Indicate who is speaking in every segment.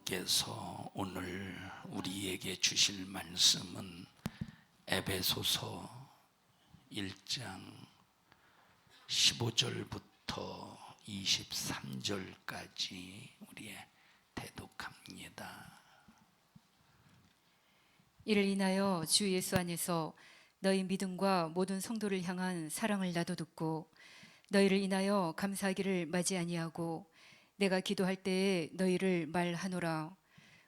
Speaker 1: 하나님께서 오늘 우리에게 주실 말씀은 에베소서 1장 15절부터 23절까지 우리의 대독합니다.
Speaker 2: 이를 인하여 주 예수 안에서 너희 믿음과 모든 성도를 향한 사랑을 나도 듣고 너희를 인하여 감사하기를 마지 아니하고 내가 기도할 때에 너희를 말하노라.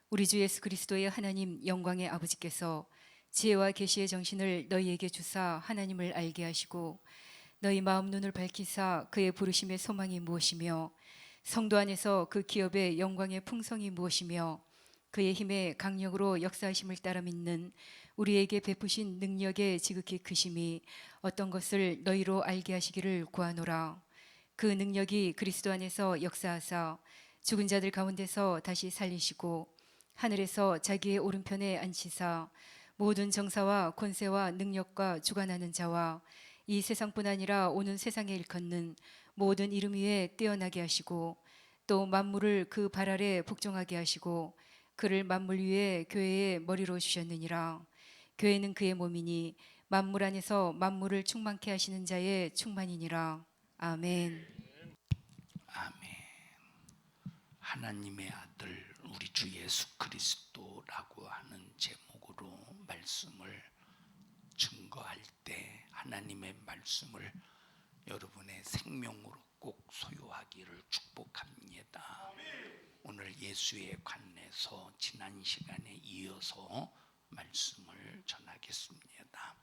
Speaker 2: 우리 주 예수 그리스도의 하나님 영광의 아버지께서 지혜와 계시의 정신을 너희에게 주사 하나님을 알게 하시고 너희 마음 눈을 밝히사 그의 부르심의 소망이 무엇이며 성도 안에서 그 기업의 영광의 풍성이 무엇이며 그의 힘의 강력으로 역사하심을 따라 믿는 우리에게 베푸신 능력의 지극히 크심이 어떤 것을 너희로 알게 하시기를 구하노라. 그 능력이 그리스도 안에서 역사하사 죽은 자들 가운데서 다시 살리시고 하늘에서 자기의 오른편에 앉히사 모든 정사와 권세와 능력과 주관하는 자와 이 세상뿐 아니라 오는 세상에 일컫는 모든 이름 위에 뛰어나게 하시고 또 만물을 그 발 아래 복종하게 하시고 그를 만물 위에 교회의 머리로 주셨느니라. 교회는 그의 몸이니 만물 안에서 만물을 충만케 하시는 자의 충만이니라. 아멘.
Speaker 1: 아멘. 하나님의 아들 우리 주 예수 그리스도라고 하는 제목으로 말씀을 증거할 때 하나님의 말씀을 여러분의 생명으로 꼭 소유하기를 축복합니다. 오늘 예수의 관에서 지난 시간에 이어서 말씀을 전하겠습니다.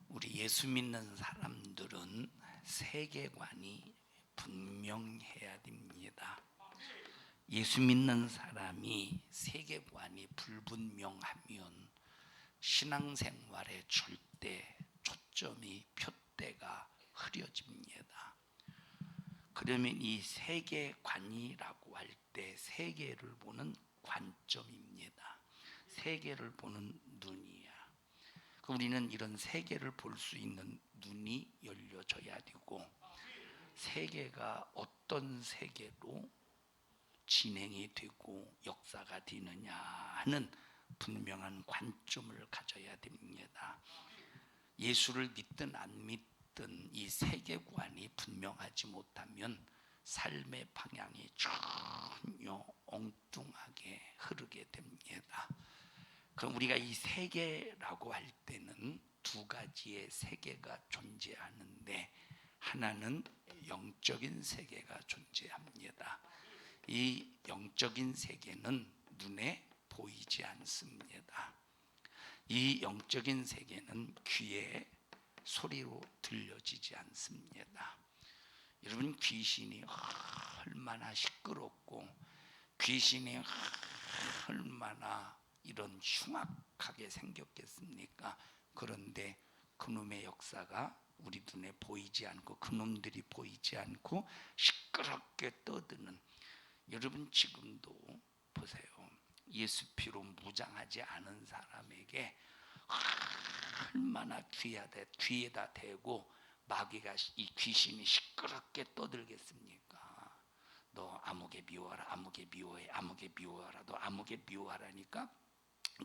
Speaker 1: 우리 예수 믿는 사람들은 세계관이 분명해야 됩니다. 예수 믿는 사람이 세계관이 불분명하면 신앙생활에 절대 초점이 표대가 흐려집니다. 그러면 이 세계관이라고 할 때 세계를 보는 관점입니다. 세계를 보는 눈이야. 우리는 이런 세계를 볼 수 있는 눈이 열려져야 되고 세계가 어떤 세계로 진행이 되고 역사가 되느냐 하는 분명한 관점을 가져야 됩니다. 예수를 믿든 안 믿든 이 세계관이 분명하지 못하면 삶의 방향이 전혀 엉뚱하게 흐르게 됩니다. 그럼 우리가 이 세계라고 할 때는 두 가지의 세계가 존재하는데 하나는 영적인 세계가 존재합니다. 이 영적인 세계는 눈에 보이지 않습니다. 이 영적인 세계는 귀에 소리로 들려지지 않습니다. 여러분, 귀신이 얼마나 시끄럽고 귀신이 얼마나 이런 흉악하게 생겼겠습니까? 그런데 그놈의 역사가 우리 눈에 보이지 않고 그놈들이 보이지 않고 시끄럽게 떠드는, 여러분 지금도 보세요. 예수 피로 무장하지 않은 사람에게 얼마나 귀에다 대고 마귀가 이 귀신이 시끄럽게 떠들겠습니까? 너 아무개 미워하라, 아무개 미워해, 아무개 미워하라, 너 아무개 미워하라니까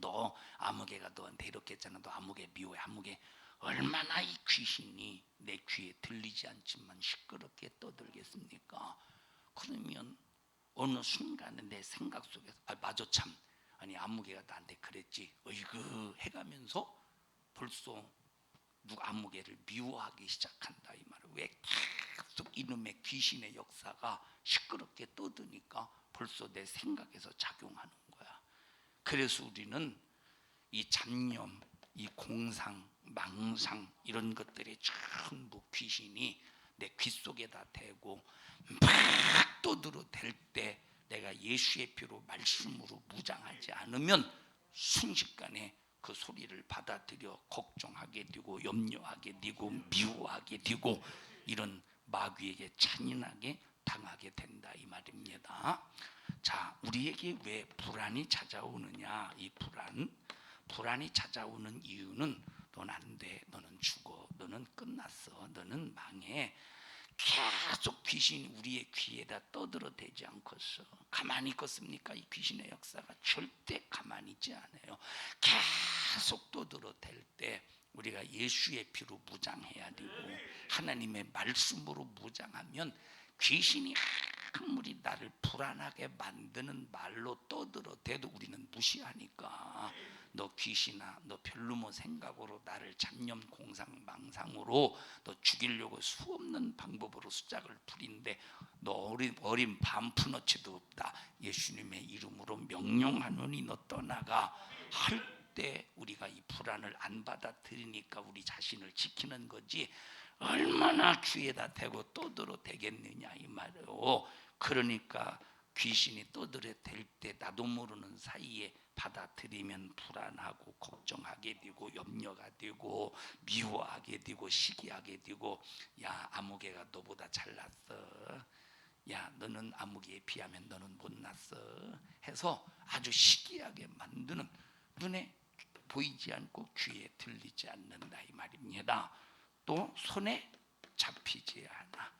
Speaker 1: 너 아무개가 너한테 이렇게 했잖아, 너 아무개 미워해, 아무개. 얼마나 이 귀신이 내 귀에 들리지 않지만 시끄럽게 떠들겠습니까? 그러면 어느 순간에 내 생각 속에서 맞아 참, 아니 아무개가 나한테 그랬지, 어이구 해가면서 벌써 누가 아무개를 미워하기 시작한다 이 말이에요. 왜? 계속 이놈의 귀신의 역사가 시끄럽게 떠드니까 벌써 내 생각에서 작용하는 거야. 그래서 우리는 이 잡념, 이 공상, 망상 이런 것들이 전부 귀신이 내 귀 속에다 대고 막 떠들어댈 때 내가 예수의 피로 말씀으로 무장하지 않으면 순식간에 그 소리를 받아들여 걱정하게 되고 염려하게 되고 미워하게 되고 이런 마귀에게 잔인하게 당하게 된다 이 말입니다. 자, 우리에게 왜 불안이 찾아오느냐? 이 불안이 찾아오는 이유는 넌 안 돼, 너는 죽어, 너는 끝났어, 너는 망해. 계속 귀신이 우리의 귀에다 떠들어대지 않고서 가만히 있겠습니까? 이 귀신의 역사가 절대 가만히 있지 않아요. 계속 떠들어댈 때 우리가 예수의 피로 무장해야 되고 하나님의 말씀으로 무장하면 귀신이 아무리 나를 불안하게 만드는 말로 떠들어대도 우리는 무시하니까 너 귀신아, 너 별로 뭐 생각으로 나를 잡념 공상망상으로 너 죽이려고 수없는 방법으로 수작을 부린데 너 어린 반푼어치도 없다. 예수님의 이름으로 명령하노니 너 떠나가 할 때 우리가 이 불안을 안 받아들이니까 우리 자신을 지키는 거지 얼마나 귀에다 대고 떠들어대겠느냐 이 말이에요. 그러니까 귀신이 떠들어댈 때 나도 모르는 사이에 받아들이면 불안하고 걱정하게 되고 염려가 되고 미워하게 되고 시기하게 되고 야 아무개가 너보다 잘났어. 야 너는 아무개에 비하면 너는 못났어 해서 아주 시기하게 만드는 눈에 보이지 않고 귀에 들리지 않는다 이 말입니다. 또 손에 잡히지 않아.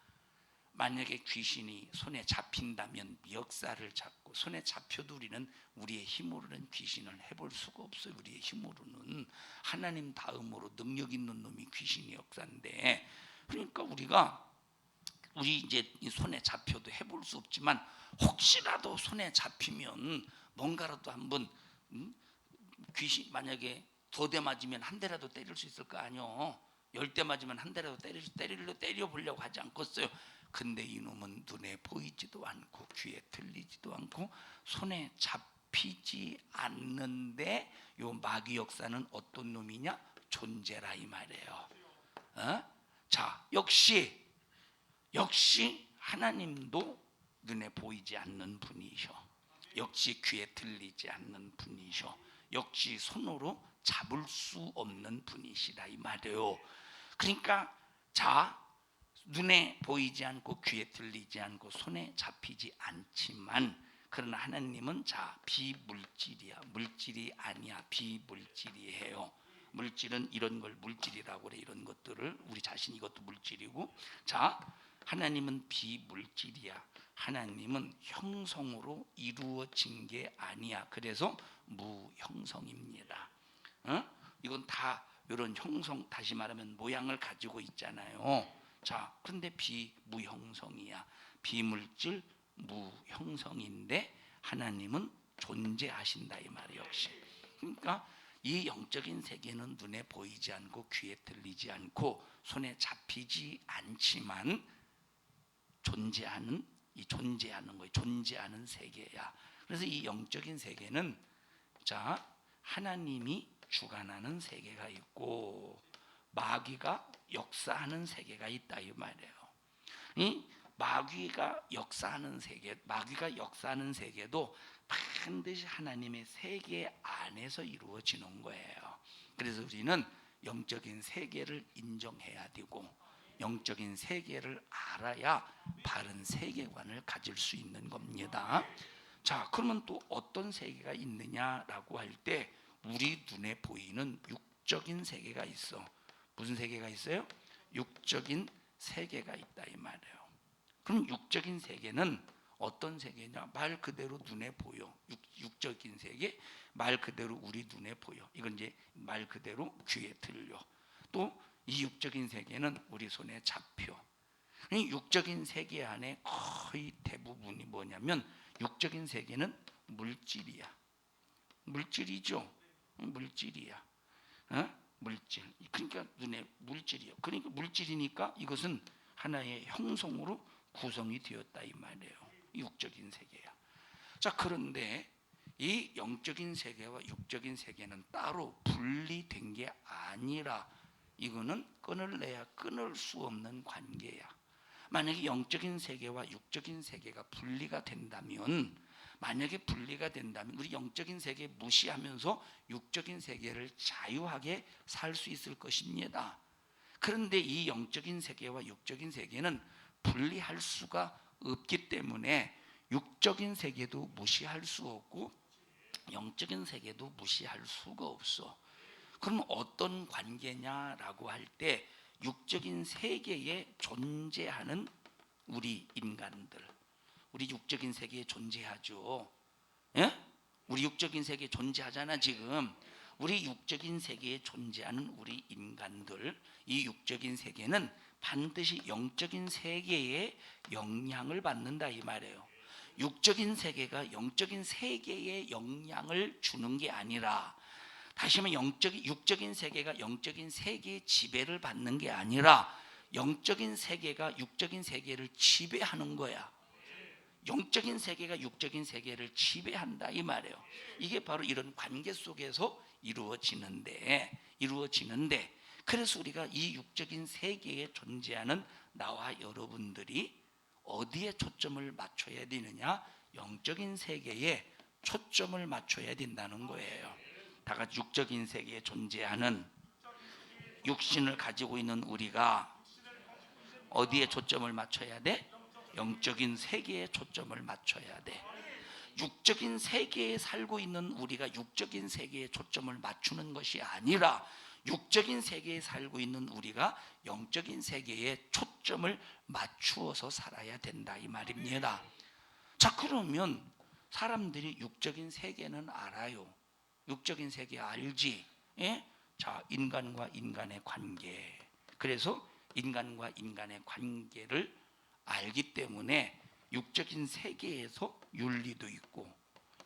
Speaker 1: 만약에 귀신이 손에 잡힌다면 미역살을 잡고 손에 잡혀도 우리는 우리의 힘으로는 귀신을 해볼 수가 없어요. 우리의 힘으로는 하나님 다음으로 능력 있는 놈이 귀신의 역사인데 그러니까 우리 이제 손에 잡혀도 해볼 수 없지만 혹시라도 손에 잡히면 뭔가라도 한번 귀신 만약에 2대 맞으면 한 대라도 때릴 수 있을 거 아니요. 10대 맞으면 한 대라도 때려보려고 하지 않겠어요. 근데 이놈은 눈에 보이지도 않고 귀에 들리지도 않고 손에 잡히지 않는데 요 마귀 역사는 어떤 놈이냐? 존재라 이 말이에요. 자, 역시 하나님도 눈에 보이지 않는 분이셔. 역시 귀에 들리지 않는 분이셔. 역시 손으로 잡을 수 없는 분이시다 이 말이에요. 그러니까 자 눈에 보이지 않고 귀에 들리지 않고 손에 잡히지 않지만 그러나 하나님은 자 비물질이야. 물질이 아니야. 비물질이에요. 물질은 이런 걸 물질이라고 그래. 이런 것들을 우리 자신 이것도 물질이고 자 하나님은 비물질이야. 하나님은 형성으로 이루어진 게 아니야. 그래서 무형성입니다. 이건 다 이런 형성 다시 말하면 모양을 가지고 있잖아요. 자, 그런데 비무형성이야. 비물질 무형성인데 하나님은 존재하신다 이 말이에요. 역시. 그러니까 이 영적인 세계는 눈에 보이지 않고 귀에 들리지 않고 손에 잡히지 않지만 존재하는 거예요. 존재하는 세계야. 그래서 이 영적인 세계는 자 하나님이 주관하는 세계가 있고 마귀가 역사하는 세계가 있다 이 말이에요. 이 마귀가 역사하는 세계도 반드시 하나님의 세계 안에서 이루어지는 거예요. 그래서 우리는 영적인 세계를 인정해야 되고 영적인 세계를 알아야 바른 세계관을 가질 수 있는 겁니다. 자, 그러면 또 어떤 세계가 있느냐라고 할 때 우리 눈에 보이는 육적인 세계가 있어. 무슨 세계가 있어요? 육적인 세계가 있다 이 말이에요. 그럼 육적인 세계는 어떤 세계냐? 말 그대로 눈에 보여. 육적인 세계 말 그대로 우리 눈에 보여. 이건 이제 말 그대로 귀에 들려. 또 이 육적인 세계는 우리 손에 잡혀. 이 육적인 세계 안에 거의 대부분이 뭐냐면 육적인 세계는 물질이야. 물질이죠. 물질이야. 물질. 그러니까 눈에 물질이요. 그러니까 물질이니까 이것은 하나의 형성으로 구성이 되었다 이 말이에요. 육적인 세계야. 자, 그런데 이 영적인 세계와 육적인 세계는 따로 분리된 게 아니라 이거는 끊을래야 끊을 수 없는 관계야. 만약에 영적인 세계와 육적인 세계가 분리가 된다면 우리 영적인 세계 무시하면서 육적인 세계를 자유하게 살 수 있을 것입니다. 그런데 이 영적인 세계와 육적인 세계는 분리할 수가 없기 때문에 육적인 세계도 무시할 수 없고 영적인 세계도 무시할 수가 없어. 그럼 어떤 관계냐라고 할 때 육적인 세계에 존재하는 우리 인간들, 우리 육적인 세계에 존재하죠. 예? 우리 육적인 세계에 존재하잖아 지금. 우리 육적인 세계에 존재하는 우리 인간들, 이 육적인 세계는 반드시 영적인 세계에 영향을 받는다 이 말이에요. 육적인 세계가 영적인 세계에 영향을 주는 게 아니라, 다시 말하면 육적인 세계가 영적인 세계의 지배를 받는 게 아니라 영적인 세계가 육적인 세계를 지배하는 거야. 영적인 세계가 육적인 세계를 지배한다 이 말이에요. 이게 바로 이런 관계 속에서 이루어지는데 그래서 우리가 이 육적인 세계에 존재하는 나와 여러분들이 어디에 초점을 맞춰야 되느냐? 영적인 세계에 초점을 맞춰야 된다는 거예요. 다 같이 육적인 세계에 존재하는 육신을 가지고 있는 우리가 어디에 초점을 맞춰야 돼? 영적인 세계에 초점을 맞춰야 돼. 육적인 세계에 살고 있는 우리가 육적인 세계에 초점을 맞추는 것이 아니라 육적인 세계에 살고 있는 우리가 영적인 세계에 초점을 맞추어서 살아야 된다 이 말입니다. 자, 그러면 사람들이 육적인 세계는 알아요. 육적인 세계 알지? 예? 자, 인간과 인간의 관계. 그래서 인간과 인간의 관계를 알기 때문에 육적인 세계에서 윤리도 있고,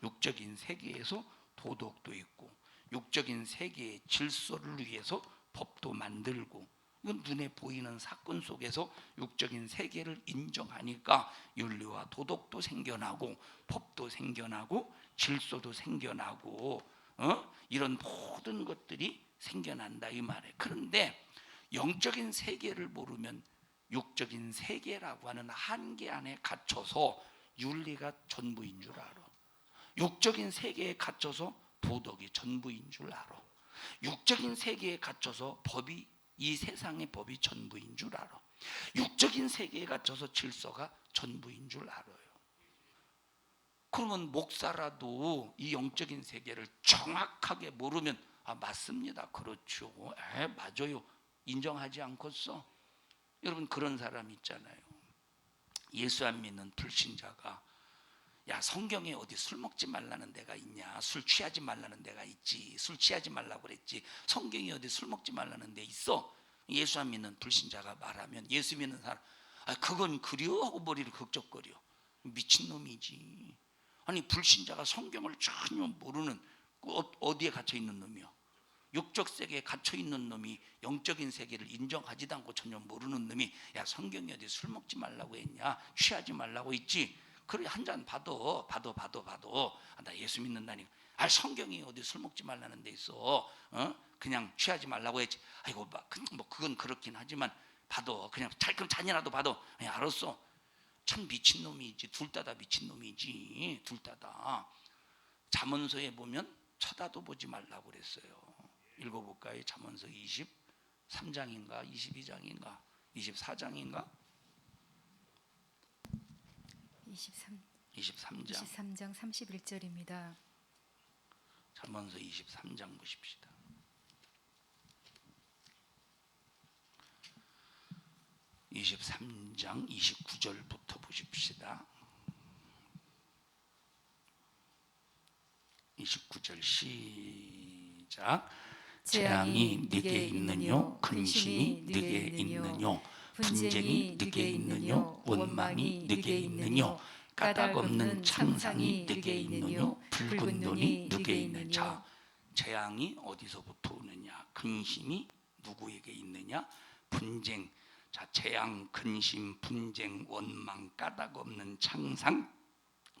Speaker 1: 육적인 세계에서 도덕도 있고, 육적인 세계의 질서를 위해서 법도 만들고, 이건 눈에 보이는 사건 속에서 육적인 세계를 인정하니까 윤리와 도덕도 생겨나고, 법도 생겨나고, 질서도 생겨나고, 이런 모든 것들이 생겨난다 이 말이에요. 그런데 영적인 세계를 모르면 육적인 세계라고 하는 한계 안에 갇혀서 윤리가 전부인 줄 알아. 육적인 세계에 갇혀서 도덕이 전부인 줄 알아. 육적인 세계에 갇혀서 법이, 이 세상의 법이 전부인 줄 알아. 육적인 세계에 갇혀서 질서가 전부인 줄 알아요. 그러면 목사라도 이 영적인 세계를 정확하게 모르면 맞습니다. 그렇죠. 맞아요. 인정하지 않겠어? 여러분, 그런 사람 있잖아요. 예수 안 믿는 불신자가 야, 성경에 어디 술 먹지 말라는 데가 있냐? 술 취하지 말라는 데가 있지. 술 취하지 말라고 그랬지. 성경에 어디 술 먹지 말라는 데 있어? 예수 안 믿는 불신자가 말하면 예수 믿는 사람, 그건 그려 하고 머리를 긁적거려. 미친놈이지. 아니, 불신자가 성경을 전혀 모르는, 어디에 갇혀 있는 놈이야? 육적 세계에 갇혀 있는 놈이 영적인 세계를 인정하지도 않고 전혀 모르는 놈이 야, 성경에 어디 술 먹지 말라고 했냐? 취하지 말라고 했지? 그래, 한 잔 봐도 나 예수 믿는다니까. 성경이 어디 술 먹지 말라는 데 있어? 그냥 취하지 말라고 했지. 아이고, 뭐 그건 그렇긴 하지만 봐도 그냥 그럼 잔이라도 봐도 알았어. 참 미친놈이지. 둘 다 미친놈이지. 둘 다. 잠언서에 보면 쳐다도 보지 말라고 그랬어요. 읽어볼까요? 잠언서 23장인가 22장인가 24장인가
Speaker 2: 23장 31절입니다.
Speaker 1: 잠언서 23장 보십시다. 23장 29절부터 보십시다. 29절 시작. 재앙이 네게 있느뇨? 근심이 네게 있느뇨? 분쟁이 네게 있느뇨? 원망이 네게 있느뇨? 까닭없는 창상이 네게 있느뇨? 붉은 눈이 네게 있느뇨? 자, 재앙이 어디서부터 오느냐? 근심이 누구에게 있느냐? 분쟁. 자, 재앙, 근심, 분쟁, 원망, 까닭없는 창상,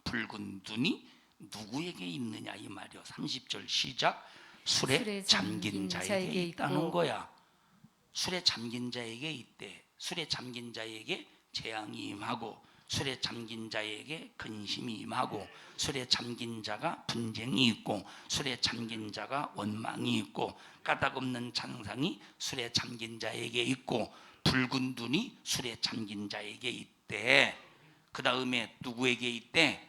Speaker 1: 붉은 눈이 누구에게 있느냐 이 말이요. 30절 시작. 술에 잠긴 자에게 있다는 거야. 술에 잠긴 자에게 있대. 술에 잠긴 자에게 재앙이 임하고, 술에 잠긴 자에게 근심이 임하고, 술에 잠긴 자가 분쟁이 있고, 술에 잠긴 자가 원망이 있고, 까닭없는 창상이 술에 잠긴 자에게 있고, 붉은 눈이 술에 잠긴 자에게 있대. 그 다음에 누구에게 있대?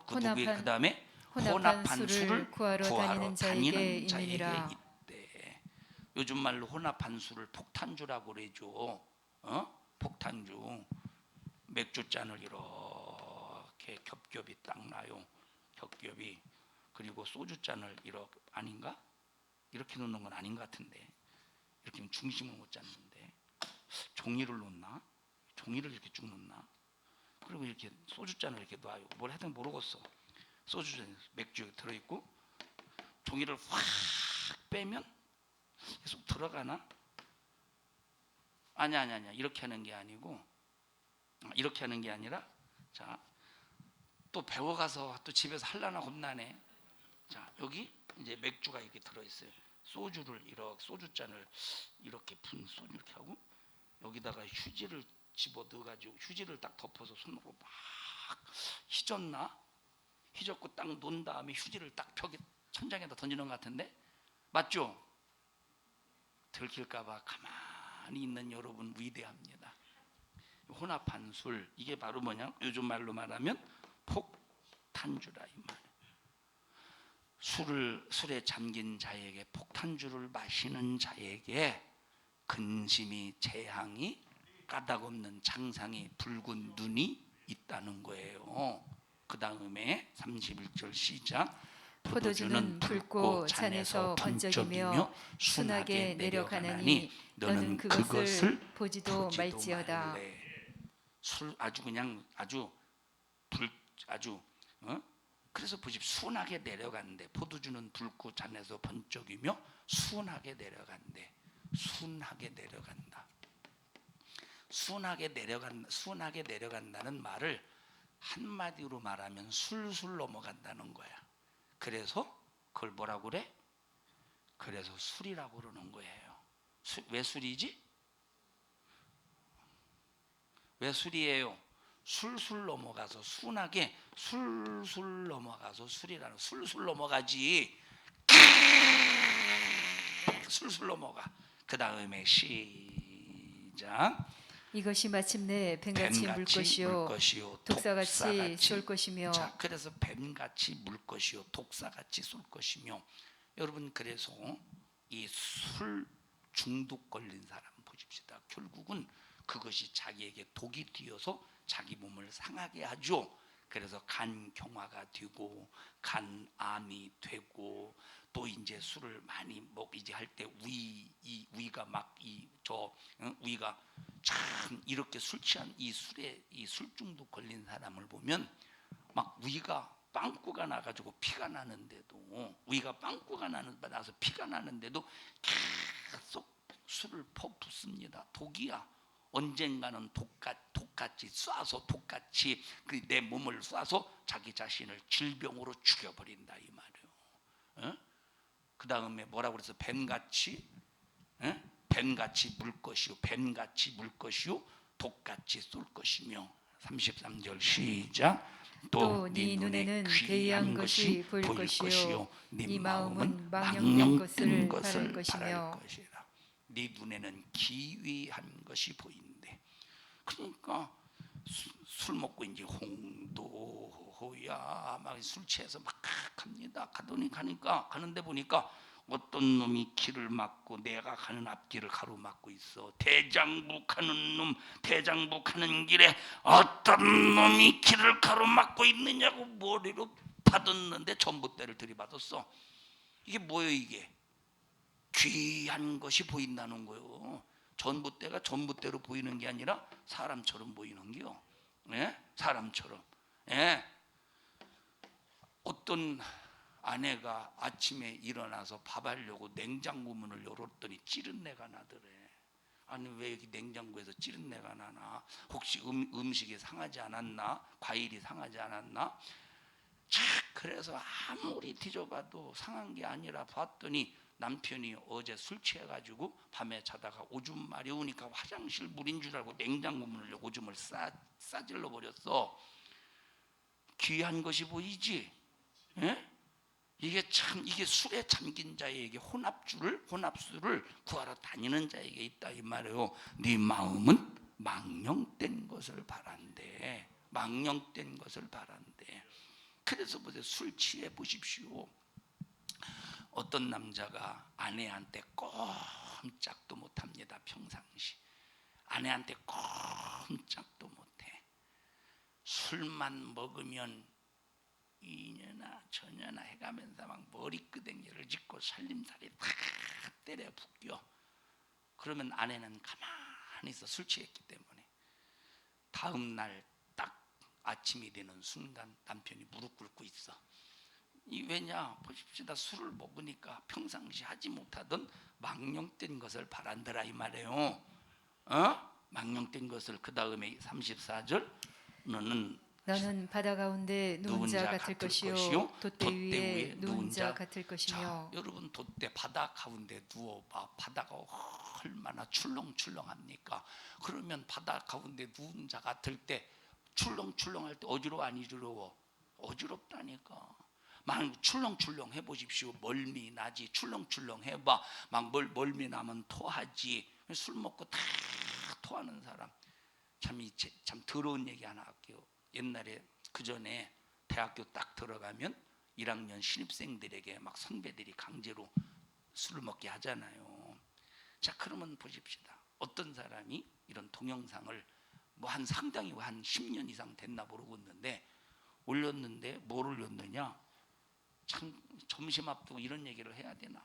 Speaker 1: 그 다음에 혼합한 술을 구하러 다니는 자에게 있대. 요즘 말로 혼합한 술을 폭탄주라고 그러죠. 폭탄주. 맥주잔을 이렇게 겹겹이 딱 놔요. 겹겹이. 그리고 소주잔을 이렇게, 아닌가? 이렇게 놓는 건 아닌 것 같은데, 이렇게 하면 중심을 못 잡는데, 종이를 놓나? 종이를 이렇게 쭉 놓나? 그리고 이렇게 소주잔을 이렇게 놔요. 뭘 하든 모르겠어. 소주잔, 맥주 들어있고, 종이를 확 빼면 계속 들어가나? 아니야. 이렇게 하는 게 아니고, 이렇게 하는 게 아니라, 자, 또 배워가서 또 집에서 할라나 겁나네. 자, 여기 이제 맥주가 이렇게 들어있어요. 소주를 이렇게, 소주잔을 이렇게 분 소주 이렇게 하고, 여기다가 휴지를 집어 넣어가지고 휴지를 딱 덮어서 손으로 막 휘젓고 딱 놓은 다음에 휴지를 딱 벽에 천장에다 던지는 것 같은데, 맞죠? 들킬까봐 가만히 있는 여러분 위대합니다. 혼합한 술, 이게 바로 뭐냐? 요즘 말로 말하면 폭탄주라 이 말. 술에 잠긴 자에게, 폭탄주를 마시는 자에게 근심이, 재앙이, 까닭없는 장상이, 붉은 눈이 있다는 거예요. 그 다음에 31절 시작.
Speaker 2: 포도주는 붉고 잔에서 번쩍이며 순하게 내려가나니 너는 그것을 보지도 말지어다.
Speaker 1: 술 아주 그냥 아주 그래서 보십시오. 순하게 내려간대. 포도주는 붉고 잔에서 번쩍이며 순하게 내려간대. 순하게 내려간다. 순하게 내려간다는 말을 한마디로 말하면 술술 넘어간다는 거야. 그래서 그걸 뭐라고 그래? 그래서 술이라고 그러는 거예요. 왜 술이지? 왜 술이에요? 술술 넘어가서 순하게, 술술 넘어가서 술이라는, 술술 넘어가지. 술술 넘어가. 그 다음에 시작.
Speaker 2: 이것이 마침내 뱀같이 물 것이요 독사같이 쏠 것이며.
Speaker 1: 자, 그래서 뱀같이 물 것이요 독사같이 쏠 것이며. 여러분, 그래서 이 술 중독 걸린 사람 보십시다. 결국은 그것이 자기에게 독이 되어서 자기 몸을 상하게 하죠. 그래서 간경화가 되고 간암이 되고, 또 이제 술을 많이 이제 할 때 위가 막 위가 참 이렇게 술 취한 이 술 중독 걸린 사람을 보면 막 위가 빵꾸가 나가지고 피가 나는데도, 위가 빵꾸가 나서 피가 나는데도 계속 술을 퍼붓습니다. 독이야. 언젠가는 독같이 쏴서, 독같이 내 몸을 쏴서 자기 자신을 질병으로 죽여버린다 이 말이에요. 그 다음에 뭐라고 그래서 뱀같이 물 것이요 뱀같이 물 것이요 독같이 쏠 것이며. 33절 시작.
Speaker 2: 또 네 눈에는 괴이한 것이 보일 것이요 네 마음은 망령된 것을 바랄 것이며.
Speaker 1: 네 눈에는 기이한 것이 보인대. 그러니까 술 먹고 이제 홍도야 막 술 취해서 막 갑니다. 가는데 보니까 어떤 놈이 길을 막고 내가 가는 앞길을 가로막고 있어. 대장부 가는 길에 어떤 놈이 길을 가로막고 있느냐고 머리로 받았는데 전봇대를 들이받았어. 이게 뭐예요? 이게 귀한 것이 보인다는 거예요. 전봇대가 전봇대로 보이는 게 아니라 사람처럼 보이는 게요. 사람처럼. 어떤 아내가 아침에 일어나서 밥하려고 냉장고 문을 열었더니 찌른내가 나더래. 아니 왜 여기 냉장고에서 찌른내가 나나? 혹시 음식이 상하지 않았나? 과일이 상하지 않았나? 그래서 아무리 뒤져봐도 상한 게 아니라 봤더니 남편이 어제 술 취해가지고 밤에 자다가 오줌 마려우니까 화장실 물인 줄 알고 냉장고 문을 열고 오줌을 싸질러 버렸어. 귀한 것이 보이지? 이게 술에 잠긴 자에게 혼합술을 구하러 다니는 자에게 있다 이 말이에요. 네 마음은 망령된 것을 바란대. 망령된 것을 바란대. 그래서 보세요. 술 취해 보십시오. 어떤 남자가 아내한테 꼭 꼼짝도 못합니다. 평상시 아내한테 꼼짝도 못해. 술만 먹으면 이년아 저년아 해가면서 막 머리끄댕이를 짚고 살림살이 다 때려 붓겨. 그러면 아내는 가만히 있어. 술 취했기 때문에. 다음 날 딱 아침이 되는 순간 남편이 무릎 꿇고 있어. 이 왜냐 보십시다. 술을 먹으니까 평상시 하지 못하던 망령된 것을 바란더라 이 말이에요. 망령된 것을. 그 다음에 34절 너는
Speaker 2: 바다 가운데 누운 자 같을 것이요 돛대 위에 누운 자 같을 것이며.
Speaker 1: 자, 여러분 돛대 바다 가운데 누워봐. 바다가 얼마나 출렁출렁합니까? 그러면 바다 가운데 누운 자 같을 때 출렁출렁할 때 어지러워 안 어지러워? 어지럽다니까. 막 출렁출렁 해보십시오. 멀미 나지. 출렁출렁 해봐. 막 멀미 나면 토하지. 술 먹고 다 토하는 사람. 참 더러운 얘기 하나 할게요. 옛날에 그 전에 대학교 딱 들어가면 1학년 신입생들에게 막 선배들이 강제로 술을 먹게 하잖아요. 자 그러면 보십시다. 어떤 사람이 이런 동영상을 뭐 한 상당히 한 10년 이상 됐나 모르겠는데 올렸는데 뭘 올렸느냐? 참 점심 앞두고 이런 얘기를 해야 되나?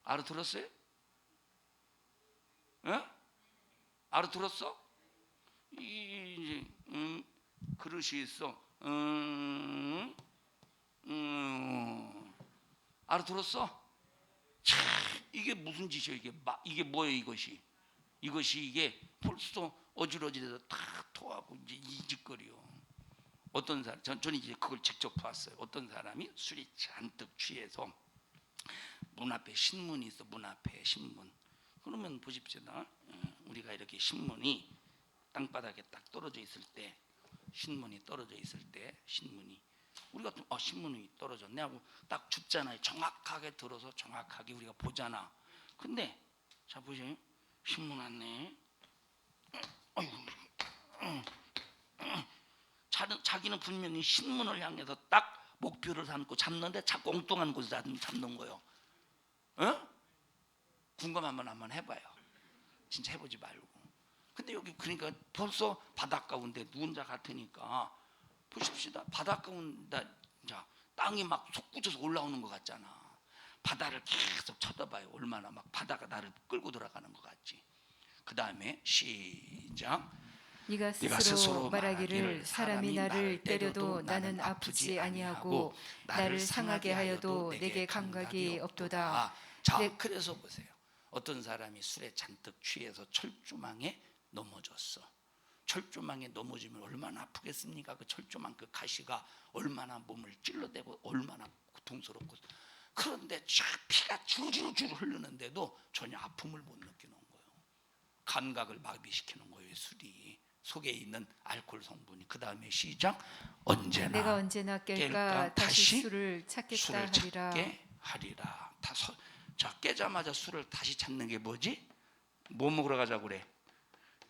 Speaker 1: 알아들었어요? 알아들었어? 이제 그릇이 있어. 알아들었어? 참 이게 무슨 짓이야 이게? 이게 뭐예요 이것이? 이게 벌써 어지러지려서 다 토하고 이제 이짓거려. 어떤 사람 저는 이제 그걸 직접 봤어요. 어떤 사람이 술이 잔뜩 취해서 문 앞에 신문이 있어. 문 앞에 신문. 그러면 보십시다. 우리가 이렇게 신문이 땅바닥에 딱 떨어져 있을 때, 신문이 떨어져 있을 때, 신문이 우리가 신문이 떨어졌네 하고 딱 줍잖아요. 정확하게 들어서 정확하게 우리가 보잖아. 근데 자 보세요. 신문 왔네. 자기는 분명히 신문을 향해서 딱 목표를 삼고 잡는데 자꾸 엉뚱한 곳에 잡는 거예요. 궁금하면 한번 해봐요. 진짜 해보지 말고. 근데 여기 그러니까 벌써 바닷 가운데 누운 자 같으니까 보십시다. 바닷 가운데 자 땅이 막 솟구쳐서 올라오는 것 같잖아. 바다를 계속 쳐다봐요. 얼마나 막 바다가 나를 끌고 들어가는 것 같지. 그 다음에 시작.
Speaker 2: 네가 스스로 말하기를 사람이 나를 때려도 나는 아프지 아니하고 나를 상하게 하여도 내게 감각이 없도다.
Speaker 1: 자 그래서 보세요. 어떤 사람이 술에 잔뜩 취해서 철조망에 넘어졌어. 철조망에 넘어지면 얼마나 아프겠습니까? 그 철조망 그 가시가 얼마나 몸을 찔러대고 얼마나 고통스럽고. 그런데 피가 줄줄줄 흐르는데도 전혀 아픔을 못 느끼는 거예요. 감각을 마비시키는 거예요. 술이 속에 있는 알코올 성분이. 그 다음에 시작.
Speaker 2: 내가 언제나 깰까 다시 술을 찾겠다 하리라.
Speaker 1: 자 깨자마자 술을 다시 찾는 게 뭐지? 뭐 먹으러 가자고 그래?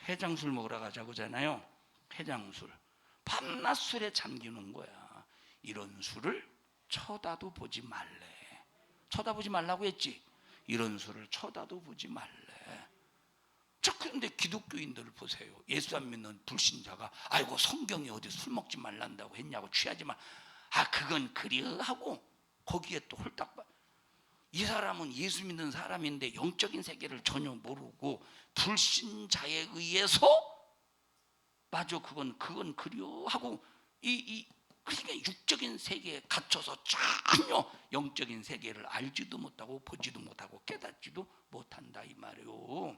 Speaker 1: 해장술 먹으러 가자고잖아요. 해장술. 밤낮 술에 잠기는 거야. 이런 술을 쳐다도 보지 말래. 쳐다보지 말라고 했지. 이런 술을 쳐다도 보지 말래. 자 그런데 기독교인들을 보세요. 예수 안 믿는 불신자가 아이고 성경이 어디 술 먹지 말란다고 했냐고 취하지 마. 그건 그리어 하고 거기에 또 홀딱 봐. 이 사람은 예수 믿는 사람인데 영적인 세계를 전혀 모르고 불신자에 의해서 맞아 그건 그려 하고 그러니까 육적인 세계에 갇혀서 전혀 영적인 세계를 알지도 못하고 보지도 못하고 깨닫지도 못한다 이 말이에요.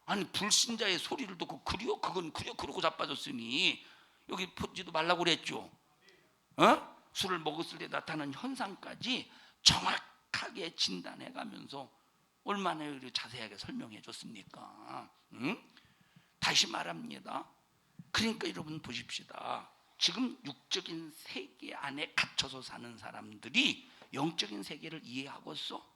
Speaker 1: 아니 불신자의 소리를 듣고 그건 그려 그러고 자빠졌으니 여기 보지도 말라고 그랬죠. 술을 먹었을 때 나타나는 현상까지 정확하게 진단해 가면서 얼마나 자세하게 설명해 줬습니까? 다시 말합니다. 그러니까 여러분 보십시다. 지금 육적인 세계 안에 갇혀서 사는 사람들이 영적인 세계를 이해하겠어?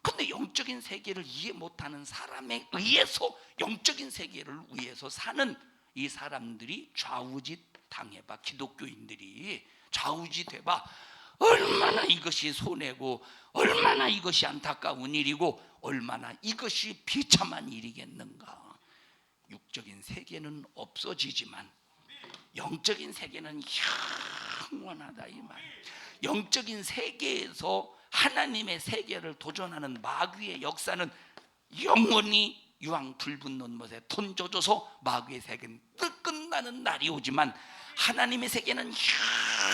Speaker 1: 근데 영적인 세계를 이해 못하는 사람에 의해서 영적인 세계를 위해서 사는 이 사람들이 좌우짓 당해봐. 기독교인들이 좌우지돼봐. 얼마나 이것이 손해고 얼마나 이것이 안타까운 일이고 얼마나 이것이 비참한 일이겠는가. 육적인 세계는 없어지지만 영적인 세계는 영원하다 이 말. 영적인 세계에서 하나님의 세계를 도전하는 마귀의 역사는 영원히 유황 불붙는 못에 던져줘서 마귀의 세계는 끝나는 날이 오지만 하나님의 세계는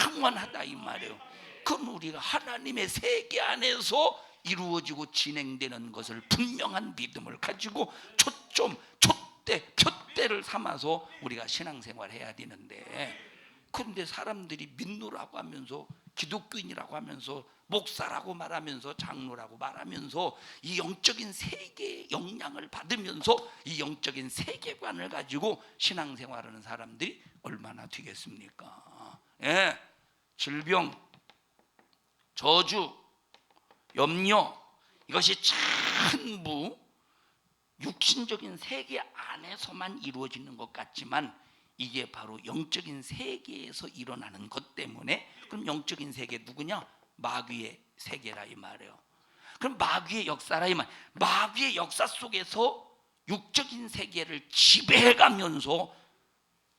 Speaker 1: 영원하다 이 말이에요. 그건 우리가 하나님의 세계 안에서 이루어지고 진행되는 것을 분명한 믿음을 가지고 초점, 촛대, 표대를 삼아서 우리가 신앙생활을 해야 되는데, 그런데 사람들이 믿노라고 하면서 기독교인이라고 하면서 목사라고 말하면서 장로라고 말하면서 이 영적인 세계의 영향을 받으면서 이 영적인 세계관을 가지고 신앙생활하는 사람들이 얼마나 되겠습니까? 예, 질병, 저주, 염려, 이것이 전부 육신적인 세계 안에서만 이루어지는 것 같지만 이게 바로 영적인 세계에서 일어나는 것 때문에, 그럼 영적인 세계 누구냐? 마귀의 세계라 이 말이에요. 그럼 마귀의 역사라 이 말. 마귀의 역사 속에서 육적인 세계를 지배해가면서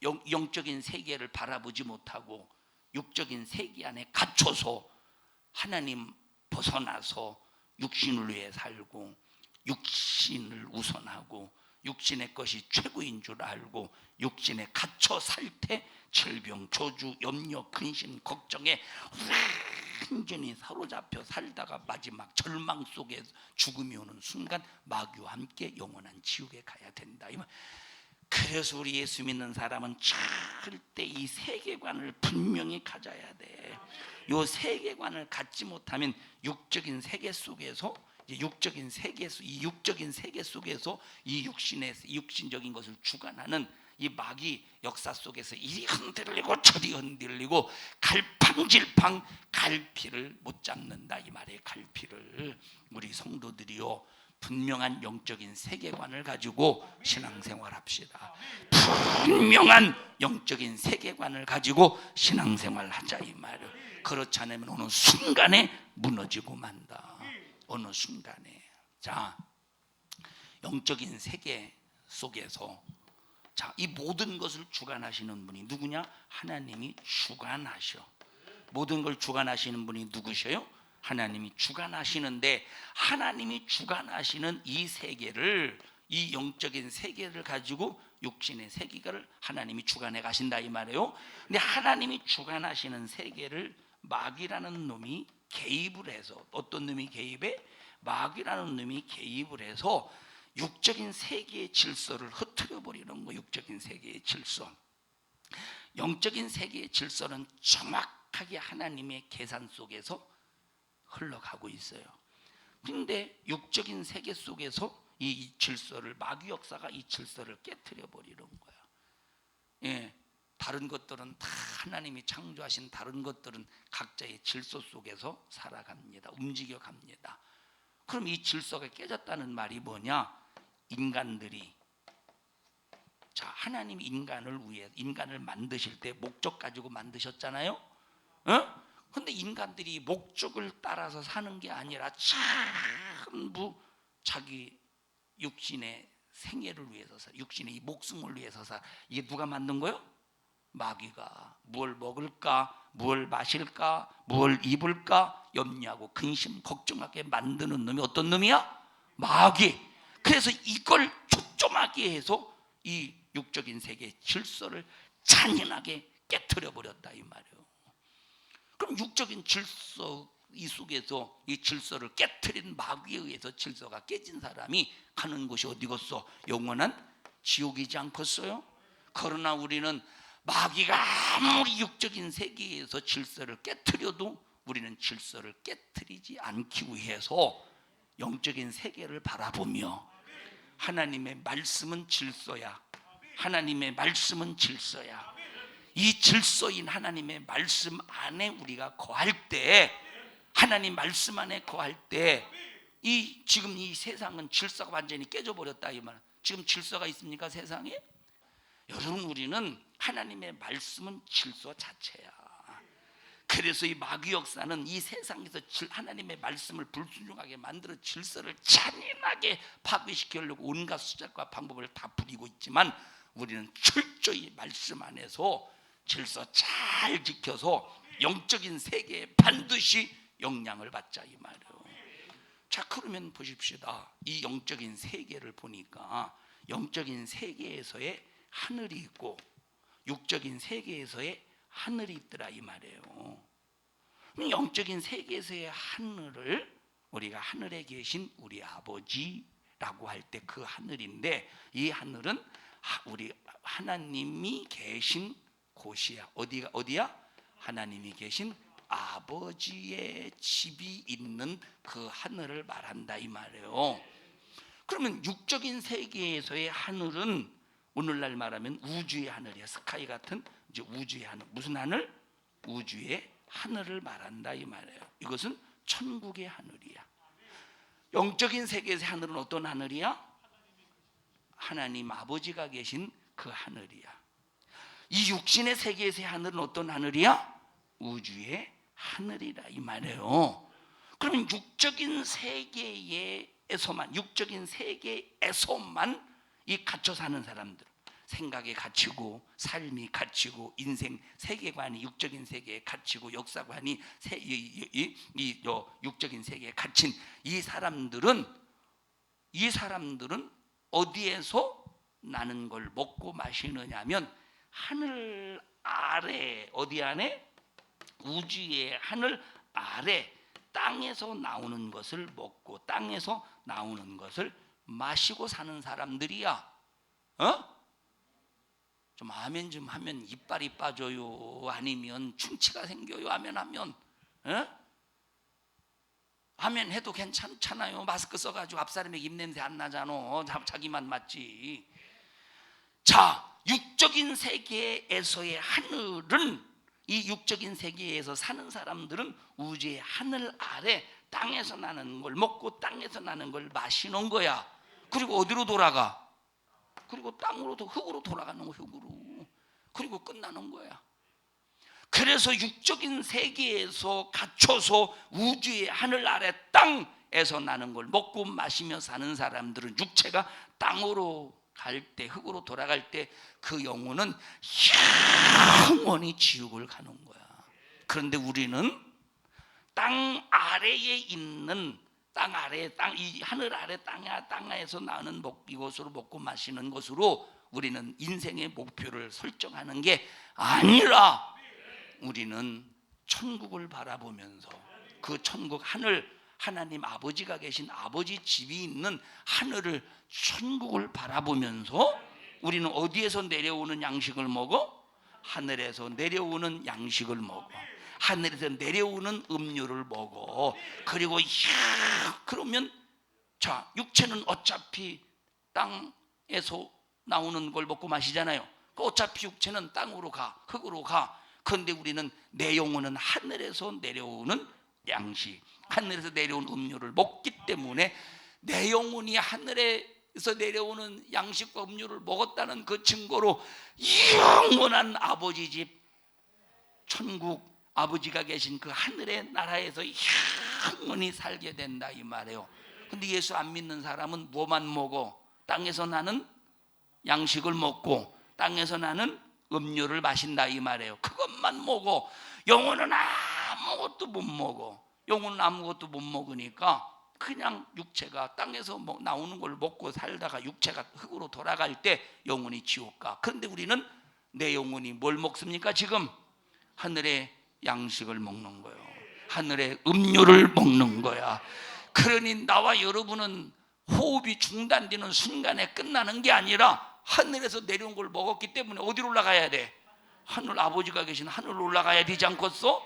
Speaker 1: 영적인 세계를 바라보지 못하고 육적인 세계 안에 갇혀서 하나님 벗어나서 육신을 위해 살고 육신을 우선하고 육신의 것이 최고인 줄 알고 육신에 갇혀 살 때 질병, 저주, 염려, 근심, 걱정에 완전히 사로잡혀 살다가 마지막 절망 속에 죽음이 오는 순간 마귀와 함께 영원한 지옥에 가야 된다. 그래서 우리 예수 믿는 사람은 절대 이 세계관을 분명히 가져야 돼. 이 세계관을 갖지 못하면 육적인 세계 속에서 이 육적인 세계 속에서 이 육신적인 것을 주관하는 이 마귀 역사 속에서 이리 흔들리고 저리 흔들리고 갈팡질팡 갈피를 못 잡는다 이 말이에요. 갈피를. 우리 성도들이요 분명한 영적인 세계관을 가지고 신앙생활합시다. 분명한 영적인 세계관을 가지고 신앙생활하자 이 말이에요. 그렇지 않으면 어느 순간에 무너지고 만다. 어느 순간에. 자, 영적인 세계 속에서 자, 이 모든 것을 주관하시는 분이 누구냐? 하나님이 주관하셔. 모든 걸 주관하시는 분이 누구셔요? 하나님이 주관하시는데, 하나님이 주관하시는 이 세계를, 이 영적인 세계를 가지고 육신의 세계를 하나님이 주관해 가신다 이 말이에요. 근데 하나님이 주관하시는 세계를 마귀라는 놈이 개입을 해서, 어떤 놈이 개입해? 마귀라는 놈이 개입을 해서 육적인 세계의 질서를 흐트려 버리는 거. 육적인 세계의 질서. 영적인 세계의 질서는 정확하게 하나님의 계산 속에서 흘러가고 있어요. 그런데 육적인 세계 속에서 이 질서를, 마귀 역사가 이 질서를 깨트려 버리는 거야. 예, 다른 것들은 다 하나님이 창조하신 다른 것들은 각자의 질서 속에서 살아갑니다. 움직여갑니다. 그럼 이 질서가 깨졌다는 말이 뭐냐? 인간들이, 자, 하나님 인간을 위해 인간을 만드실 때 목적 가지고 만드셨잖아요. 어? 근데 인간들이 목적을 따라서 사는 게 아니라 전부 자기 육신의 생애를 위해서 살, 육신의 이 목숨을 위해서 살. 이게 누가 만든 거예요? 마귀가. 뭘 먹을까, 뭘 마실까, 뭘 입을까 염려하고 근심 걱정하게 만드는 놈이 어떤 놈이야? 마귀. 그래서 이걸 초점하게 해서 이 육적인 세계의 질서를 잔인하게 깨트려 버렸다 이 말이에요. 그럼 육적인 질서 이 속에서 이 질서를 깨트린 마귀에 의해서 질서가 깨진 사람이 가는 곳이 어디겠어? 영원한 지옥이지 않겠어요? 그러나 우리는 마귀가 아무리 육적인 세계에서 질서를 깨트려도 우리는 질서를 깨트리지 않기 위해서 영적인 세계를 바라보며, 하나님의 말씀은 질서야. 하나님의 말씀은 질서야. 이 질서인 하나님의 말씀 안에 우리가 거할 때, 하나님 말씀 안에 거할 때, 지금 이 세상은 질서가 완전히 깨져버렸다 이 말. 지금 질서가 있습니까 세상에? 여러분, 우리는 하나님의 말씀은 질서 자체야. 그래서 이 마귀 역사는 이 세상에서 하나님의 말씀을 불순종하게 만들어 질서를 잔인하게 파괴시키려고 온갖 수작과 방법을 다 부리고 있지만, 우리는 철저히 말씀 안에서 질서 잘 지켜서 영적인 세계에 반드시 영향을 받자 이 말이에요. 자, 그러면 보십시다. 이 영적인 세계를 보니까 영적인 세계에서의 하늘이 있고 육적인 세계에서의 하늘이 있더라 이 말이에요. 영적인 세계에서의 하늘을 우리가 하늘에 계신 우리 아버지라고 할 때 그 하늘인데, 이 하늘은 우리 하나님이 계신 곳이야. 어디야? 하나님이 계신 아버지의 집이 있는 그 하늘을 말한다 이 말이에요. 그러면 육적인 세계에서의 하늘은 오늘날 말하면 우주의 하늘이야. 스카이 같은 이제 우주의 하늘. 무슨 하늘? 우주의 하늘을 말한다 이 말이에요. 이것은 천국의 하늘이야. 영적인 세계에서의 하늘은 어떤 하늘이야? 하나님 아버지가 계신 그 하늘이야. 이 육신의 세계에서의 하늘은 어떤 하늘이야? 우주의 하늘이라 이 말이에요. 그러면 육적인 세계에서만 이 갇혀 사는 사람들, 생각에 갇히고 삶이 갇히고 인생 세계관이 육적인 세계에 갇히고 역사관이 육적인 세계에 갇힌 이 사람들은 어디에서 나는 걸 먹고 마시느냐면 하늘 아래, 어디 안에? 우주의 하늘 아래 땅에서 나오는 것을 먹고 땅에서 나오는 것을 마시고 사는 사람들이야. 좀 아멘 좀 하면 이빨이 빠져요, 아니면 충치가 생겨요. 아멘 아멘 해도 괜찮잖아요. 마스크 써가지고 앞사람에게 입냄새 안 나잖아. 자기만 맞지. 자, 육적인 세계에서의 하늘은, 이 육적인 세계에서 사는 사람들은 우주의 하늘 아래 땅에서 나는 걸 먹고 땅에서 나는 걸 마시는 거야. 그리고 어디로 돌아가? 그리고 땅으로, 흙으로 돌아가는 거, 흙으로. 그리고 끝나는 거야. 그래서 육적인 세계에서 갇혀서 우주의 하늘 아래 땅에서 나는 걸 먹고 마시며 사는 사람들은 육체가 땅으로 갈 때, 흙으로 돌아갈 때 그 영혼은 영원히 지옥을 가는 거야. 그런데 우리는 땅 아래에 있는, 이 하늘 아래 땅에서 나는 이것으로 먹고 마시는 것으로 우리는 인생의 목표를 설정하는 게 아니라, 우리는 천국을 바라보면서 그 천국 하늘, 하나님 아버지가 계신 아버지 집이 있는 하늘을, 천국을 바라보면서 우리는 어디에서 내려오는 양식을 먹어? 하늘에서 내려오는 양식을 먹어. 하늘에서 내려오는 음료를 먹어. 그리고 그러면 자, 육체는 어차피 땅에서 나오는 걸 먹고 마시잖아요. 어차피 육체는 땅으로 가, 흙으로 가. 그런데 우리는, 내 영혼은 하늘에서 내려오는 양식, 하늘에서 내려온 음료를 먹기 때문에 내 영혼이 하늘에서 내려오는 양식과 음료를 먹었다는 그 증거로 영원한 아버지 집, 천국, 아버지가 계신 그 하늘의 나라에서 영원히 살게 된다 이 말이에요. 근데 예수 안 믿는 사람은 뭐만 먹어? 땅에서 나는 양식을 먹고 땅에서 나는 음료를 마신다 이 말이에요. 그것만 먹어. 영혼은 아무것도 못 먹어. 영혼은 아무것도 못 먹으니까 그냥 육체가 땅에서 나오는 걸 먹고 살다가 육체가 흙으로 돌아갈 때 영혼이 지옥 가. 그런데 우리는 내 영혼이 뭘 먹습니까? 지금 하늘의 양식을 먹는 거예요. 하늘의 음료를 먹는 거야. 그러니 나와 여러분은 호흡이 중단되는 순간에 끝나는 게 아니라 하늘에서 내려온 걸 먹었기 때문에 어디로 올라가야 돼? 하늘 아버지가 계신 하늘로 올라가야 되지 않겠어?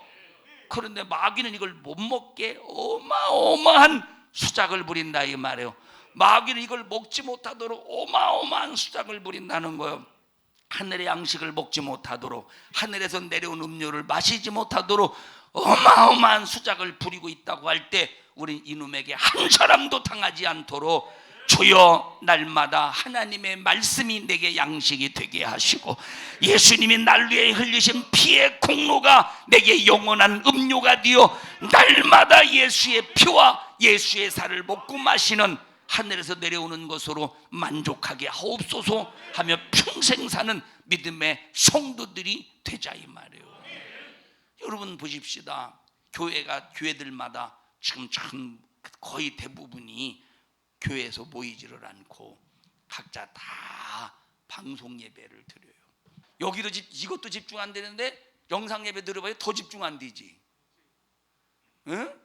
Speaker 1: 그런데 마귀는 이걸 못 먹게 어마어마한 수작을 부린다 이 말이에요. 마귀는 이걸 먹지 못하도록 어마어마한 수작을 부린다는 거예요. 하늘의 양식을 먹지 못하도록, 하늘에서 내려온 음료를 마시지 못하도록 어마어마한 수작을 부리고 있다고 할 때, 우린 이놈에게 한 사람도 당하지 않도록 주여 날마다 하나님의 말씀이 내게 양식이 되게 하시고 예수님이 날 위해 흘리신 피의 공로가 내게 영원한 음료가 되어 날마다 예수의 피와 예수의 살을 먹고 마시는 하늘에서 내려오는 것으로 만족하게 하옵소서 하며 평생 사는 믿음의 성도들이 되자 이 말이에요. 여러분 보십시다. 교회들마다 지금 참 거의 대부분이 교회에서 모이지를 않고 각자 다 방송 예배를 드려요. 여기도 이것도 집중 안 되는데 영상 예배 들어봐야 더 집중 안 되지. 응?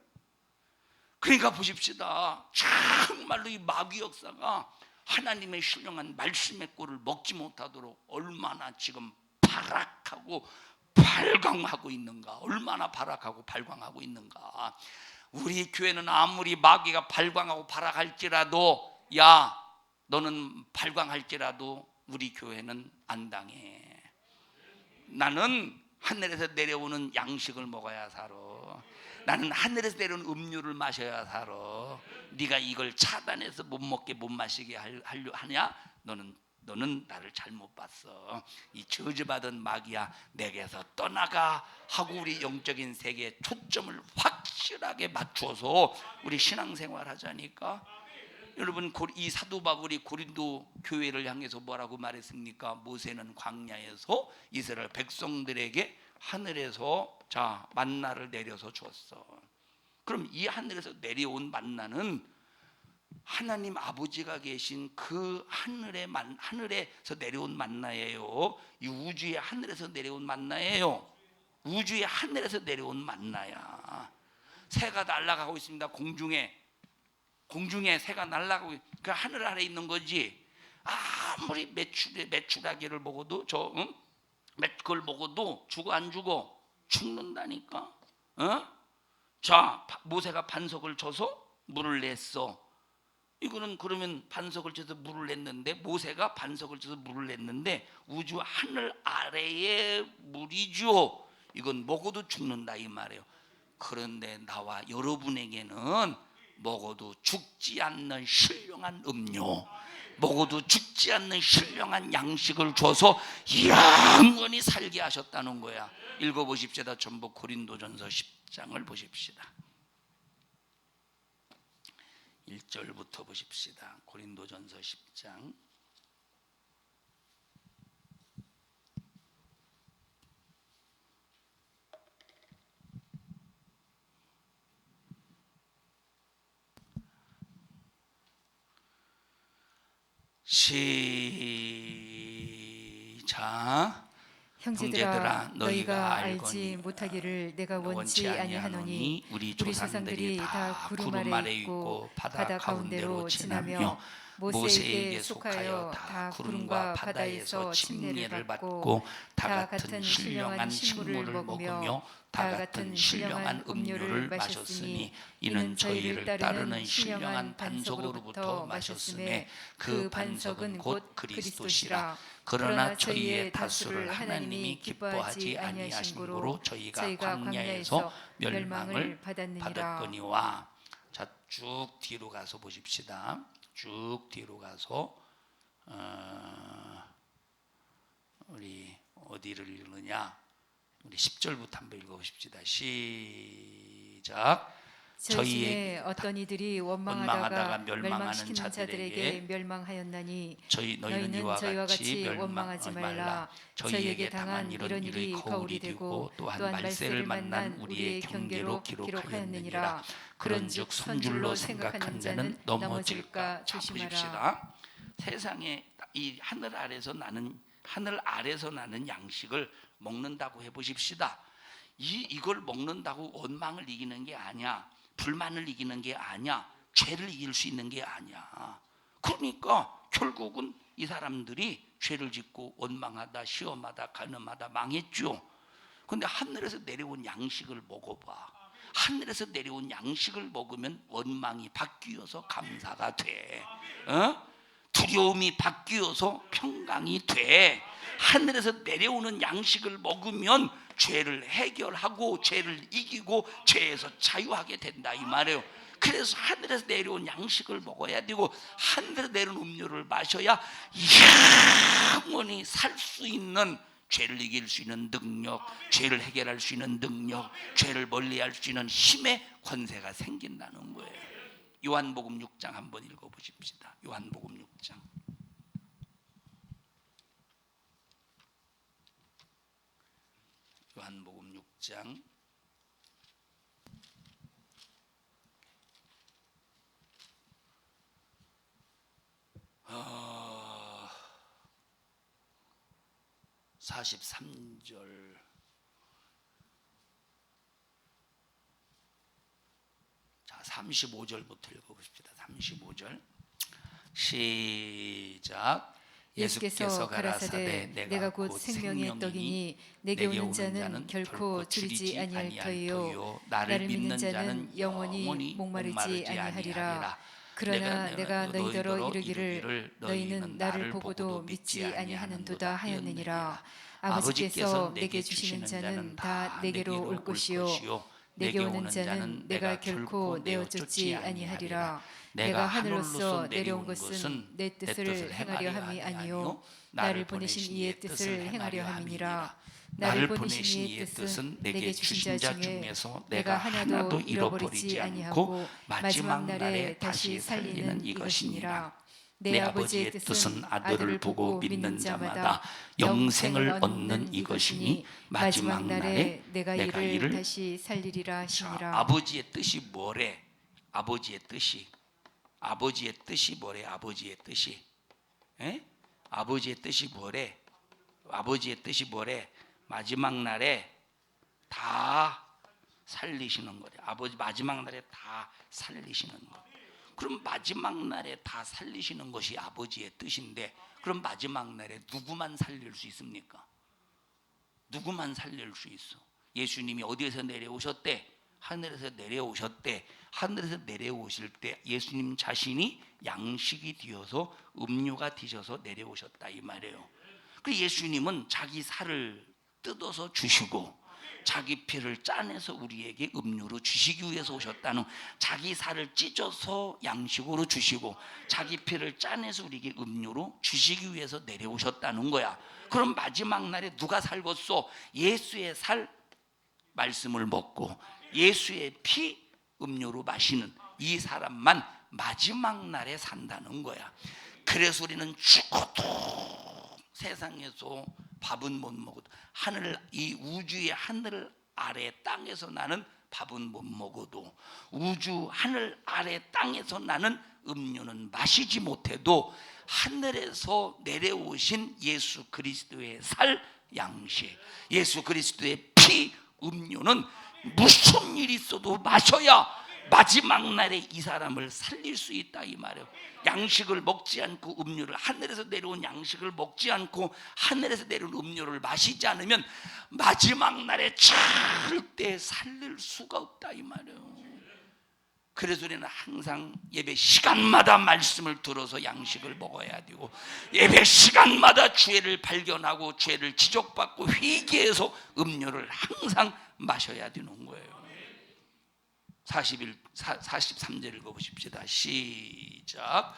Speaker 1: 그러니까 보십시다. 정말로 이 마귀 역사가 하나님의 신령한 말씀의 꼴을 먹지 못하도록 얼마나 지금 발악하고 발광하고 있는가. 얼마나 발악하고 발광하고 있는가. 우리 교회는 아무리 마귀가 발광하고 발악할지라도 야 너는 발광할지라도 우리 교회는 안 당해. 나는 하늘에서 내려오는 양식을 먹어야 살아. 나는 하늘에서 내려오는 음료를 마셔야 살아. 네가 이걸 차단해서 못 먹게 못 마시게 하려 하냐? 너는 나를 잘못 봤어. 이 저주받은 마귀야 내게서 떠나가 하고 우리 영적인 세계에 초점을 확실하게 맞춰서 우리 신앙생활 하자니까. 여러분 이 사도 바울이 고린도 교회를 향해서 뭐라고 말했습니까? 모세는 광야에서 이스라엘 백성들에게 하늘에서 자 만나를 내려서 줬어. 그럼 이 하늘에서 내려온 만나는 하나님 아버지가 계신 그 하늘에서 내려온 만나예요. 이 우주의 하늘에서 내려온 만나예요. 우주의 하늘에서 내려온 만나야. 새가 날아가고 있습니다. 공중에 새가 날아가고 그 하늘 아래 있는 거지. 아무리 메추라기를 먹어도 그걸 먹어도 죽어 안 죽어? 죽는다니까. 자 모세가 반석을 쳐서 물을 냈어. 이거는 그러면 반석을 쳐서 물을 냈는데 모세가 반석을 쳐서 물을 냈는데 우주 하늘 아래의 물이죠. 이건 먹어도 죽는다 이 말이에요. 그런데 나와 여러분에게는 먹어도 죽지 않는 신령한 음료, 먹어도 죽지 않는 신령한 양식을 줘서 영원히 살게 하셨다는 거야. 읽어보십시다. 전부 고린도전서 10장을 보십시다. 1절부터 보십시다. 고린도전서 10장 시작.
Speaker 2: 형제들아 너희가 알지 못하기를 내가 원치 아니하노니 우리 조상들이 다 구름 아래 있고 바다 가운데로 지나며 모세에게 속하여 다 구름과 바다에서 침례를 받고 다 같은 신령한 식물을 먹으며 다 같은 신령한 음료를 마셨으니 이는 저희를 따르는 신령한 반석으로부터 마셨음에 그 반석은 곧 그리스도시라. 그러나 저희의 다수를 하나님이 기뻐하지 아니하신 고로 저희가 광야에서 멸망을 받았거니와.
Speaker 1: 자, 쭉 뒤로 가서 보십시다. 쭉 뒤로 가서 우리 어디를 읽느냐? 우리 10절부터 한번 읽어보십시다. 시작.
Speaker 2: 저희의 어떤 이들이 원망하다가 멸망시키는 자들에게 멸망하였나니 너희는 저희와 같이 원망하지 말라. 저희에게 당한 이런 일이 거울이 되고 또한 말세를 만난 우리의 경계로 기록하였느니라. 그런즉 손줄로 생각하는 자는 넘어질까 조심하라.
Speaker 1: 세상에 이 하늘 아래서 나는 양식을 먹는다고 해보십시다. 이걸 먹는다고 원망을 이기는 게 아니야. 불만을 이기는 게 아니야. 죄를 이길 수 있는 게 아니야. 그러니까 결국은 이 사람들이 죄를 짓고 원망하다 시험하다 간음하다 망했죠. 그런데 하늘에서 내려온 양식을 먹어봐. 하늘에서 내려온 양식을 먹으면 원망이 바뀌어서 감사가 돼. 두려움이 바뀌어서 평강이 돼. 하늘에서 내려오는 양식을 먹으면 죄를 해결하고 죄를 이기고 죄에서 자유하게 된다 이 말이에요. 그래서 하늘에서 내려온 양식을 먹어야 되고 하늘에서 내려온 음료를 마셔야 영원히 살 수 있는, 죄를 이길 수 있는 능력, 죄를 해결할 수 있는 능력, 죄를 멀리할 수 있는 힘의 권세가 생긴다는 거예요. 요한복음 6장 한번 읽어보십시다. 요한복음 6장. 요한복음 6장 43절. 자, 35절부터 읽어보십시다. 35절 시작.
Speaker 2: 예수께서 가라사대 내가 곧 생명의 떡이니 내게 오는 자는 결코 줄이지 아니할 터이요 나를 믿는 자는 영원히 목마르지 아니하리라. 그러나 내가 너희더러 이르기를 너희는 나를 보고도 믿지 아니하는도다 하였느니라. 아버지께서 내게 주시는 자는 다 내게로 올 것이요 내게 오는 자는 내가 결코 내어 쫓지 아니하리라. 내가 하늘로서 내려온 것은 내 뜻을 행하려 함이 아니요 나를 보내신 이의 뜻을 행하려 함이니라. 나를 보내신 이의 뜻은 내게 주신 자 중에서 내가 하나도 잃어버리지 아니하고 마지막 날에 다시 살리는 이것이니라. 내 아버지의 뜻은 아들을 보고 믿는 자마다 영생을 얻는 이것이니 마지막 날에 내가 이를 다시 살리리라 하시니라.
Speaker 1: 아버지의 뜻이 뭐래? 아버지의 뜻이 뭐래? 아버지의 뜻이 아버지의 뜻이 뭐래? 아버지의 뜻이 뭐래? 마지막 날에 다 살리시는 거래. 아버지 마지막 날에 다 살리시는 거. 그럼 마지막 날에 다 살리시는 것이 아버지의 뜻인데, 그럼 마지막 날에 누구만 살릴 수 있습니까? 누구만 살릴 수 있어? 예수님이 어디에서 내려오셨대? 하늘에서 내려오셨대. 하늘에서 내려오실 때 예수님 자신이 양식이 되어서 음료가 되셔서 내려오셨다 이 말이에요. 그 예수님은 자기 살을 뜯어서 주시고 자기 피를 짜내서 우리에게 음료로 주시기 위해서 오셨다는, 자기 살을 찢어서 양식으로 주시고 자기 피를 짜내서 우리에게 음료로 주시기 위해서 내려오셨다는 거야. 그럼 마지막 날에 누가 살겠소? 예수의 살 말씀을 먹고 예수의 피 음료로 마시는 이 사람만 마지막 날에 산다는 거야. 그래서 우리는 죽어도 세상에서 밥은 못 먹어도, 하늘 이 우주의 하늘 아래 땅에서 나는 밥은 못 먹어도, 우주 하늘 아래 땅에서 나는 음료는 마시지 못해도 하늘에서 내려오신 예수 그리스도의 살 양식, 예수 그리스도의 피 음료는 무슨 일이 있어도 마셔야 마지막 날에 이 사람을 살릴 수 있다 이 말이에요. 양식을 먹지 않고 음료를, 하늘에서 내려온 양식을 먹지 않고 하늘에서 내려온 음료를 마시지 않으면 마지막 날에 절대 살릴 수가 없다 이 말이에요. 그래서 우리는 항상 예배 시간마다 말씀을 들어서 양식을 먹어야 되고, 예배 시간마다 죄를 발견하고 죄를 지적받고 회개해서 음료를 항상 마셔야 되는 거예요. 43절 읽어보십시다. 시작.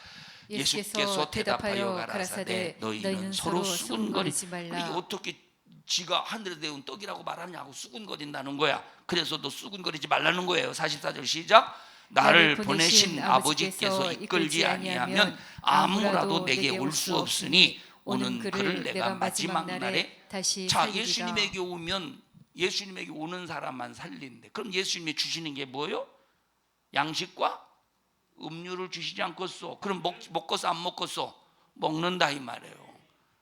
Speaker 1: 예수께서 대답하여 가라사대 너희는 서로 수군거리지 말라. 이게 어떻게 지가 하늘에 내온 떡이라고 말하냐고 수군거린다는 거야. 그래서 너 수군거리지 말라는 거예요. 44절 시작. 나를 보내신 아버지께서 이끌지 아니하면 아무라도 내게 올 수 없으니 오는 그를 내가 마지막 날에 다시 살리리라. 예수님에게 오면, 예수님에게 오는 사람만 살린대. 그럼 예수님이 주시는 게 뭐예요? 양식과 음료를 주시지 않겠소? 그럼 먹겠어 안 먹겠어? 먹는다 이 말이에요.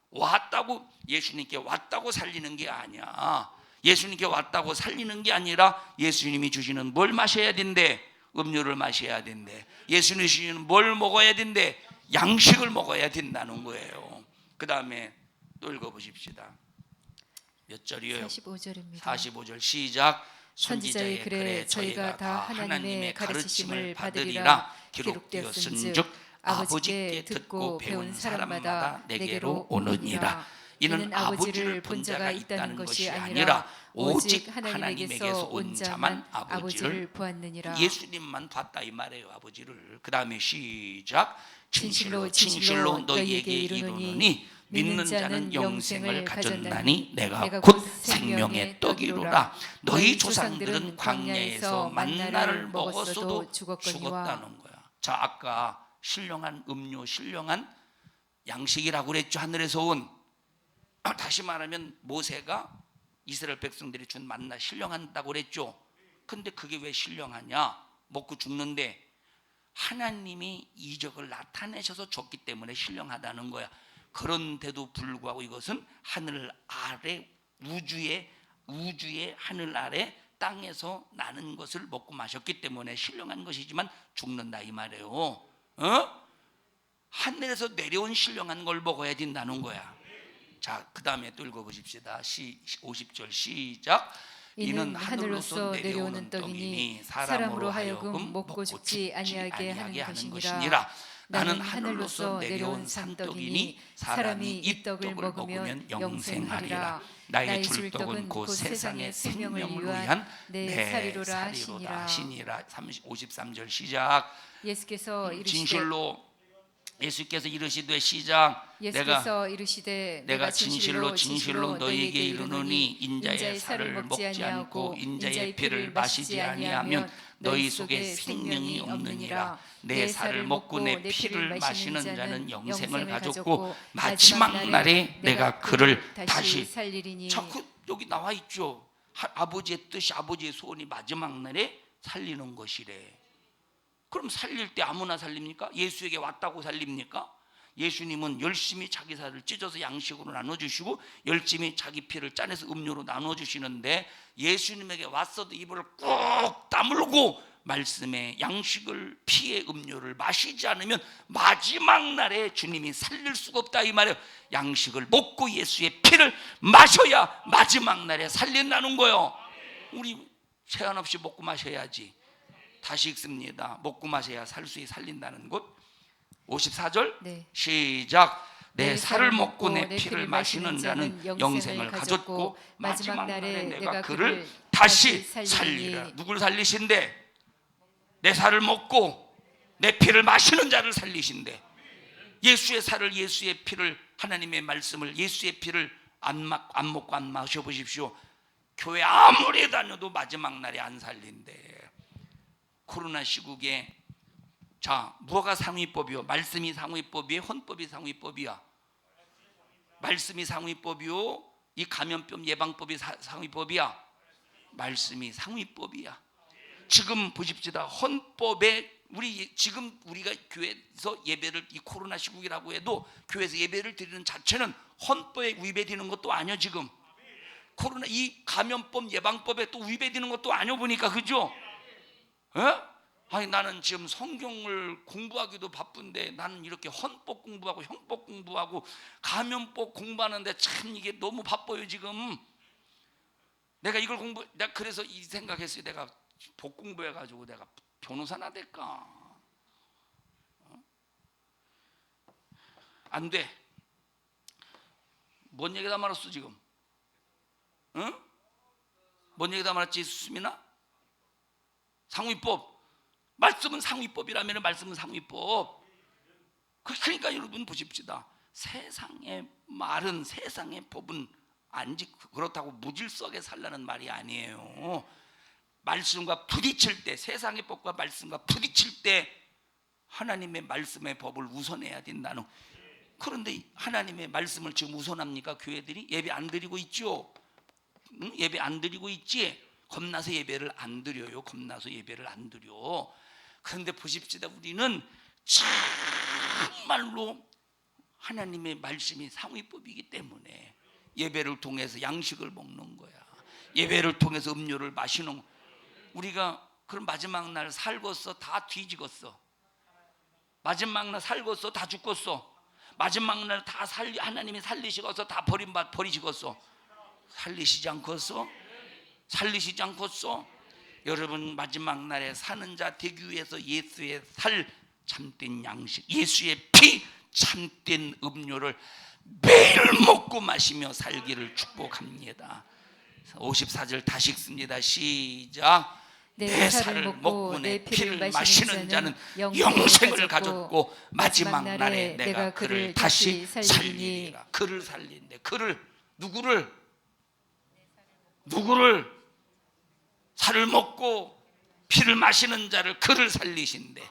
Speaker 1: 왔다고, 예수님께 왔다고 살리는 게 아니야. 예수님께 왔다고 살리는 게 아니라 예수님이 주시는 뭘 마셔야 된대? 음료를 마셔야 된대. 예수님이 주시는 뭘 먹어야 된대? 양식을 먹어야 된다는 거예요. 그 다음에 또 읽어보십시다. 몇 절이에요?
Speaker 2: 45절입니다.
Speaker 1: 45절 시작. 선지자의 글에 저희가 다 하나님의 가르침을 받으리라 기록되었은즉 아버지께 듣고 배운 사람마다 내게로 오느니라. 이는 아버지를 본 자가 있다는 것이 아니라 오직 하나님에게서 온 자만 아버지를
Speaker 2: 보았느니라.
Speaker 1: 예수님만 봤다 이 말이에요. 아버지를. 그 다음에 시작.
Speaker 2: 진실로
Speaker 1: 진실로 너희에게
Speaker 2: 너희에게
Speaker 1: 이르노니 믿는 자는 영생을 가졌나니 내가
Speaker 2: 곧
Speaker 1: 곧 생명의 떡이로라. 너희 조상들은 광야에서 만나를 먹었어도 죽었다는 거야. 자, 아까 신령한 음료, 신령한 양식이라고 그랬죠. 하늘에서 온. 다시 말하면 모세가 이스라엘 백성들이 준 만나 신령하다고 그랬죠. 근데 그게 왜 신령하냐? 먹고 죽는데 하나님이 이적을 나타내셔서 줬기 때문에 신령하다는 거야. 그런데도 불구하고 이것은 하늘 아래 우주의 하늘 아래 땅에서 나는 것을 먹고 마셨기 때문에 신령한 것이지만 죽는다 이 말이에요. 하늘에서 내려온 신령한 걸 먹어야 된다는 거야. 자, 그 다음에 또 읽어보십시다. 50절 시작. 이는 하늘로서 내려오는 떡이니 사람으로 하여금 먹고 죽지 아니하게 하는 것이니라. 나는 하늘로서 내려온 산떡이니 사람이 이 떡을 먹으면 영생하리라. 나의 줄 떡은 곧 세상의 생명을 위한 내 살이로라 하시니라. 53절 시작.
Speaker 2: 예수께서 이르시되
Speaker 1: 진실로 예수께서 이르시되 시작.
Speaker 2: 예수께서 이르시되
Speaker 1: 내가 진실로 너희에게 이르노니 인자의 살을 먹지 아니하고 인자의 피를 마시지 아니하면 너희 속에 생명이 없느니라. 내 살을 먹고 내 피를 마시는 자는 영생을 가졌고 마지막 날에 내가 그를 다시
Speaker 2: 살리리니.
Speaker 1: 자꾸 여기 나와 있죠. 아버지의 뜻이 아버지의 소원이 마지막 날에 살리는 것이래. 그럼 살릴 때 아무나 살립니까? 예수에게 왔다고 살립니까? 예수님은 열심히 자기 살을 찢어서 양식으로 나눠주시고 열심히 자기 피를 짜내서 음료로 나눠주시는데 예수님에게 왔어도 입을 꾹 다물고 말씀의 양식을 피의 음료를 마시지 않으면 마지막 날에 주님이 살릴 수가 없다 이 말이에요. 양식을 먹고 예수의 피를 마셔야 마지막 날에 살린다는 거예요. 우리 제한 없이 먹고 마셔야지. 다시 읽습니다. 먹고 마셔야 살린다는 것. 54절
Speaker 2: 네.
Speaker 1: 시작. 내 살을 먹고 내 피를 마시는 자는 영생을 가졌고 마지막 날에 내가 그를 다시 살리라. 누굴 살리신대? 내 살을 먹고 내 피를 마시는 자를 살리신대. 예수의 살을 예수의 피를 하나님의 말씀을 예수의 피를 안 먹고 안 마셔보십시오. 교회 아무리 다녀도 마지막 날에 안 살린대. 코로나 시국에 자 뭐가 상위법이요? 말씀이 상위법이에요? 헌법이 상위법이야? 말씀이 상위법이요? 이 감염병 예방법이 상위법이야? 말씀이 상위법이야. 지금 보십시다. 헌법에 지금 우리가 교회에서 예배를 이 코로나 시국이라고 해도 교회에서 예배를 드리는 자체는 헌법에 위배되는 것도 아니야. 지금 코로나 이 감염법 예방법에 또 위배되는 것도 아니야 보니까. 그죠? 아니 나는 지금 성경을 공부하기도 바쁜데 나는 이렇게 헌법 공부하고 형법 공부하고 감염법 공부하는데 참 이게 너무 바빠요 지금. 내가 그래서 이 생각했어요. 내가 법 공부해가지고 내가 변호사나 될까? 안 돼. 뭔 얘기 다 말았어 지금? 응? 뭔 얘기 다 말았지 수민아? 상위법. 말씀은 상위법이라면 말씀은 상위법. 그러니까 여러분 보십시다. 세상의 말은 세상의 법은 그렇다고 무질서하게 살라는 말이 아니에요. 말씀과 부딪힐 때 세상의 법과 말씀과 부딪힐 때 하나님의 말씀의 법을 우선해야 된다는. 그런데 하나님의 말씀을 지금 우선합니까? 교회들이 예배 안 드리고 있죠. 응? 예배 안 드리고 있지. 겁나서 예배를 안 드려요. 겁나서 예배를 안 드려. 그런데 보십시다. 우리는 정말로 하나님의 말씀이 상위법이기 때문에 예배를 통해서 양식을 먹는 거야. 예배를 통해서 음료를 마시는 거야. 우리가 그럼 마지막 날 살겠어? 다 뒤지겠어? 마지막 날 살겠어? 다 죽겠어? 마지막 날 다 하나님이 살리시겠어? 다 버리시겠어? 살리시지 않겠어? 살리시지 않겠어? 여러분 마지막 날에 사는 자 되기 위해서 예수의 살 참된 양식, 예수의 피 참된 음료를 매일 먹고 마시며 살기를 축복합니다. 54절 다시 읽습니다. 시작. 내 살을 먹고 내 피를 마시는 자는 영생을 가졌고 마지막 날에 내가 그를 다시 살리리라. 그를 살린대. 그를 누구를 살을 먹고 피를 마시는 자를 그를 살리신대.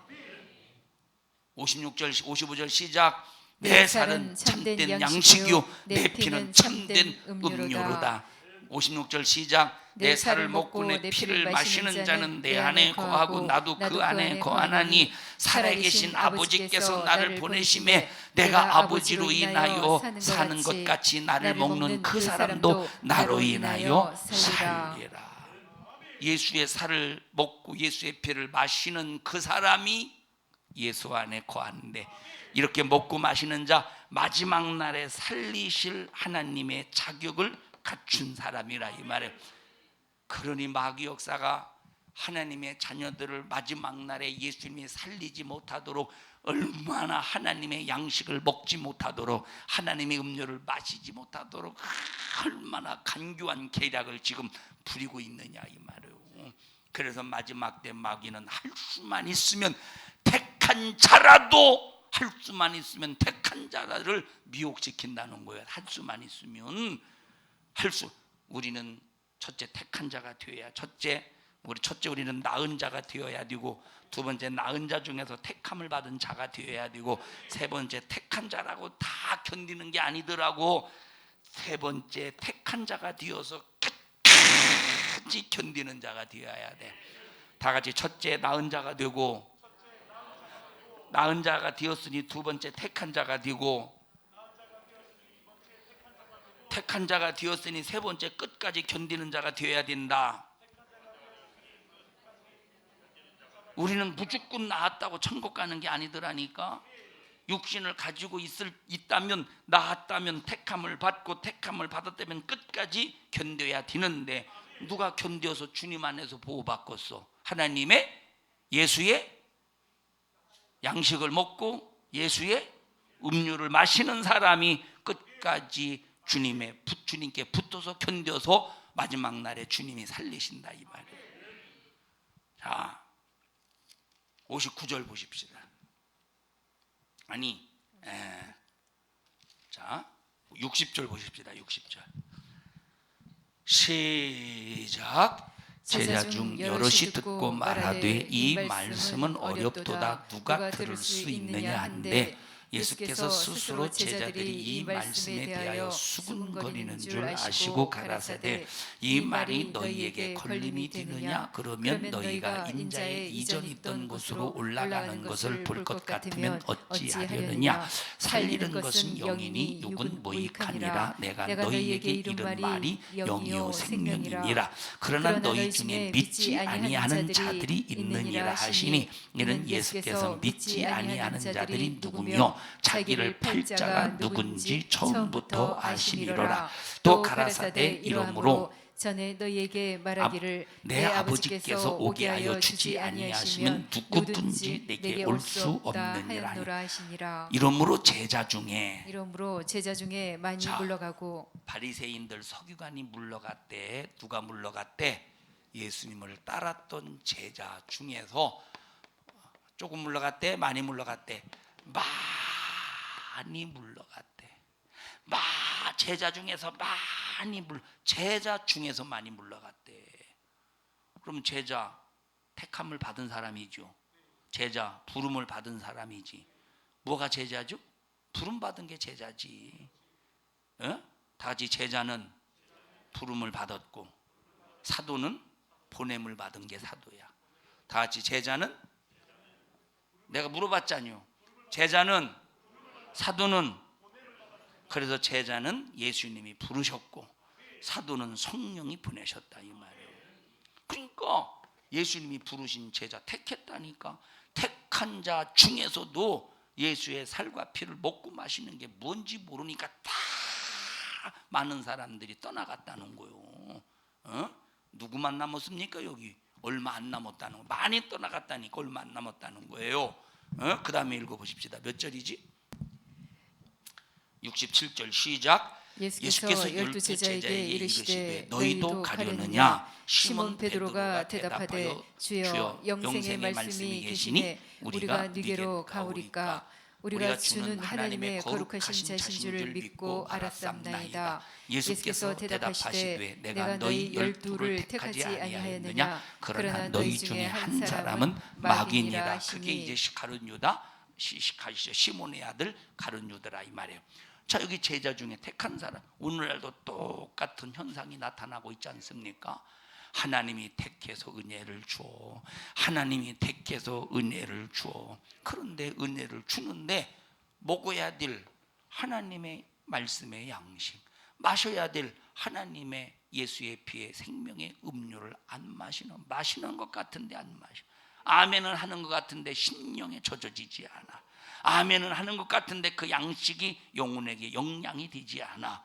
Speaker 1: 56절 55절 시작. 내 살은 참된 양식이요 내 피는 참된 음료로다. 56절 시작. 내 살을 먹고 내 피를 마시는 자는 내 안에 거하고 나도 그 안에 거하나니 살아계신 아버지께서 나를 보내심에 내가 아버지로 인하여 사는 것 같이 나를 먹는 그 사람도 나로 인하여 살리라. 예수의 살을 먹고 예수의 피를 마시는 그 사람이 예수 안에 거하는데, 이렇게 먹고 마시는 자 마지막 날에 살리실 하나님의 자격을 갖춘 사람이라 이 말이에요. 그러니 마귀 역사가 하나님의 자녀들을 마지막 날에 예수님이 살리지 못하도록, 얼마나 하나님의 양식을 먹지 못하도록, 하나님의 음료를 마시지 못하도록 얼마나 간교한 계략을 지금 부리고 있느냐 이 말이에요. 그래서 마지막 때 마귀는 할 수만 있으면 택한 자라도, 할 수만 있으면 택한 자를 미혹시킨다는 거예요. 할 수만 있으면 우리는 첫째 택한 자가 되어야, 첫째 우리는 낳은 자가 되어야 되고, 두 번째 낳은 자 중에서 택함을 받은 자가 되어야 되고, 세 번째 택한 자라고 다 견디는 게 아니더라고. 세 번째 택한 자가 되어서 끝까지 견디는 자가 되어야 돼. 다 같이 첫째 낳은 자가 되고, 낳은 자가 되었으니 두 번째 택한 자가 되고, 택한 자가 되었으니 세 번째 끝까지 견디는 자가 되어야 된다. 우리는 무조건 낳았다고 천국 가는 게 아니더라니까. 육신을 가지고 있다면, 낳았다면, 택함을 받고 택함을 받았다면 끝까지 견뎌야 되는데, 누가 견뎌서 주님 안에서 보호받겠어? 하나님의 예수의 양식을 먹고 예수의 음료를 마시는 사람이 끝까지 주님께 붙어서 견뎌서 마지막 날에 주님이 살리신다 이 말이에요. 자, 59절 보십시다. 자, 60절 보십시다. 60절 시작. 제자 중 여럿이 듣고 말하되 이 말씀은 어렵도다 누가 들을 수 있느냐 한데, 예수께서 스스로 제자들이 이 말씀에 대하여 수군거리는 줄 아시고 가라사대, 이 말이 너희에게 걸림이 되느냐? 그러면 너희가 인자의 이전 있던 곳으로 올라가는 것을 볼 것 같으면 어찌하려느냐? 살리는 것은 영이니 육은 무익하니라. 내가 너희에게 이른 말이 영이요 생명이니라. 그러나 너희 중에 믿지 아니하는 자들이 있느니라 하시니, 이는 예수께서 믿지 아니하는 자들이 누구며 자기를 팔 자가 누군지 처음부터 아시리로라. 또 가라사대 이러므로
Speaker 2: 전에 너희에게 말하기를
Speaker 1: 내 아버지께서 오게 하여 주지 아니하시면 누구든지 내게 올 수 없느니라
Speaker 2: 하시니라.
Speaker 1: 이러므로 제자 중에
Speaker 2: 많이 물러가고,
Speaker 1: 바리새인들 서기관이 물러갔대. 누가 물러갔대? 예수님을 따랐던 제자 중에서 조금 물러갔대? 많이 물러갔대? 많이 물러갔대. 제자 중에서 많이 물러갔대. 그럼 제자 택함을 받은 사람이죠. 제자 부름을 받은 사람이지. 뭐가 제자죠? 부름 받은 게 제자지. 다 같이 제자는 부름을 받았고, 사도는 보냄을 받은 게 사도야. 다 같이 제자는, 내가 물어봤잖아요. 제자는, 사도는, 그래서 제자는 예수님이 부르셨고 사도는 성령이 보내셨다 이 말이에요. 그러니까 예수님이 부르신 제자 택했다니까. 택한 자 중에서도 예수의 살과 피를 먹고 마시는 게 뭔지 모르니까 다 많은 사람들이 떠나갔다는 거예요. 누구만 남았습니까? 여기 얼마 안 남았다는 거. 많이 떠나갔다니까 얼마 안 남았다는 거예요. 그 다음에 읽어보십시다. 몇 절이지? 67절 시작.
Speaker 2: 예수께서 열두 제자에게 이르시되 너희도 가려느냐? 시몬 베드로가 대답하되 주여 영생의 말씀이 계시니 우리가 네게로 가오리까? 우리가 주는 하나님의 거룩하신 자신 줄을 믿고 알았사옵나이다. 예수께서 대답하시되 내가 너희 열두를 택하지 아니하였느냐? 그러나 너희 중에 한 사람은 마귀니라.
Speaker 1: 그게 이제 가룟 유다, 시몬의 아들 가룟 유다라 이 말이에요. 자, 여기 제자 중에 택한 사람, 오늘날도 똑같은 현상이 나타나고 있지 않습니까? 하나님이 택해서 은혜를 줘. 하나님이 택해서 은혜를 줘. 그런데 은혜를 주는데 먹어야 될 하나님의 말씀의 양식, 마셔야 될 하나님의 예수의 피의 생명의 음료를 안 마시는 것 같은데 안 마셔. 아멘은 하는 것 같은데 심령에 젖어지지 않아. 아멘은 하는 것 같은데 그 양식이 영혼에게 영양이 되지 않아.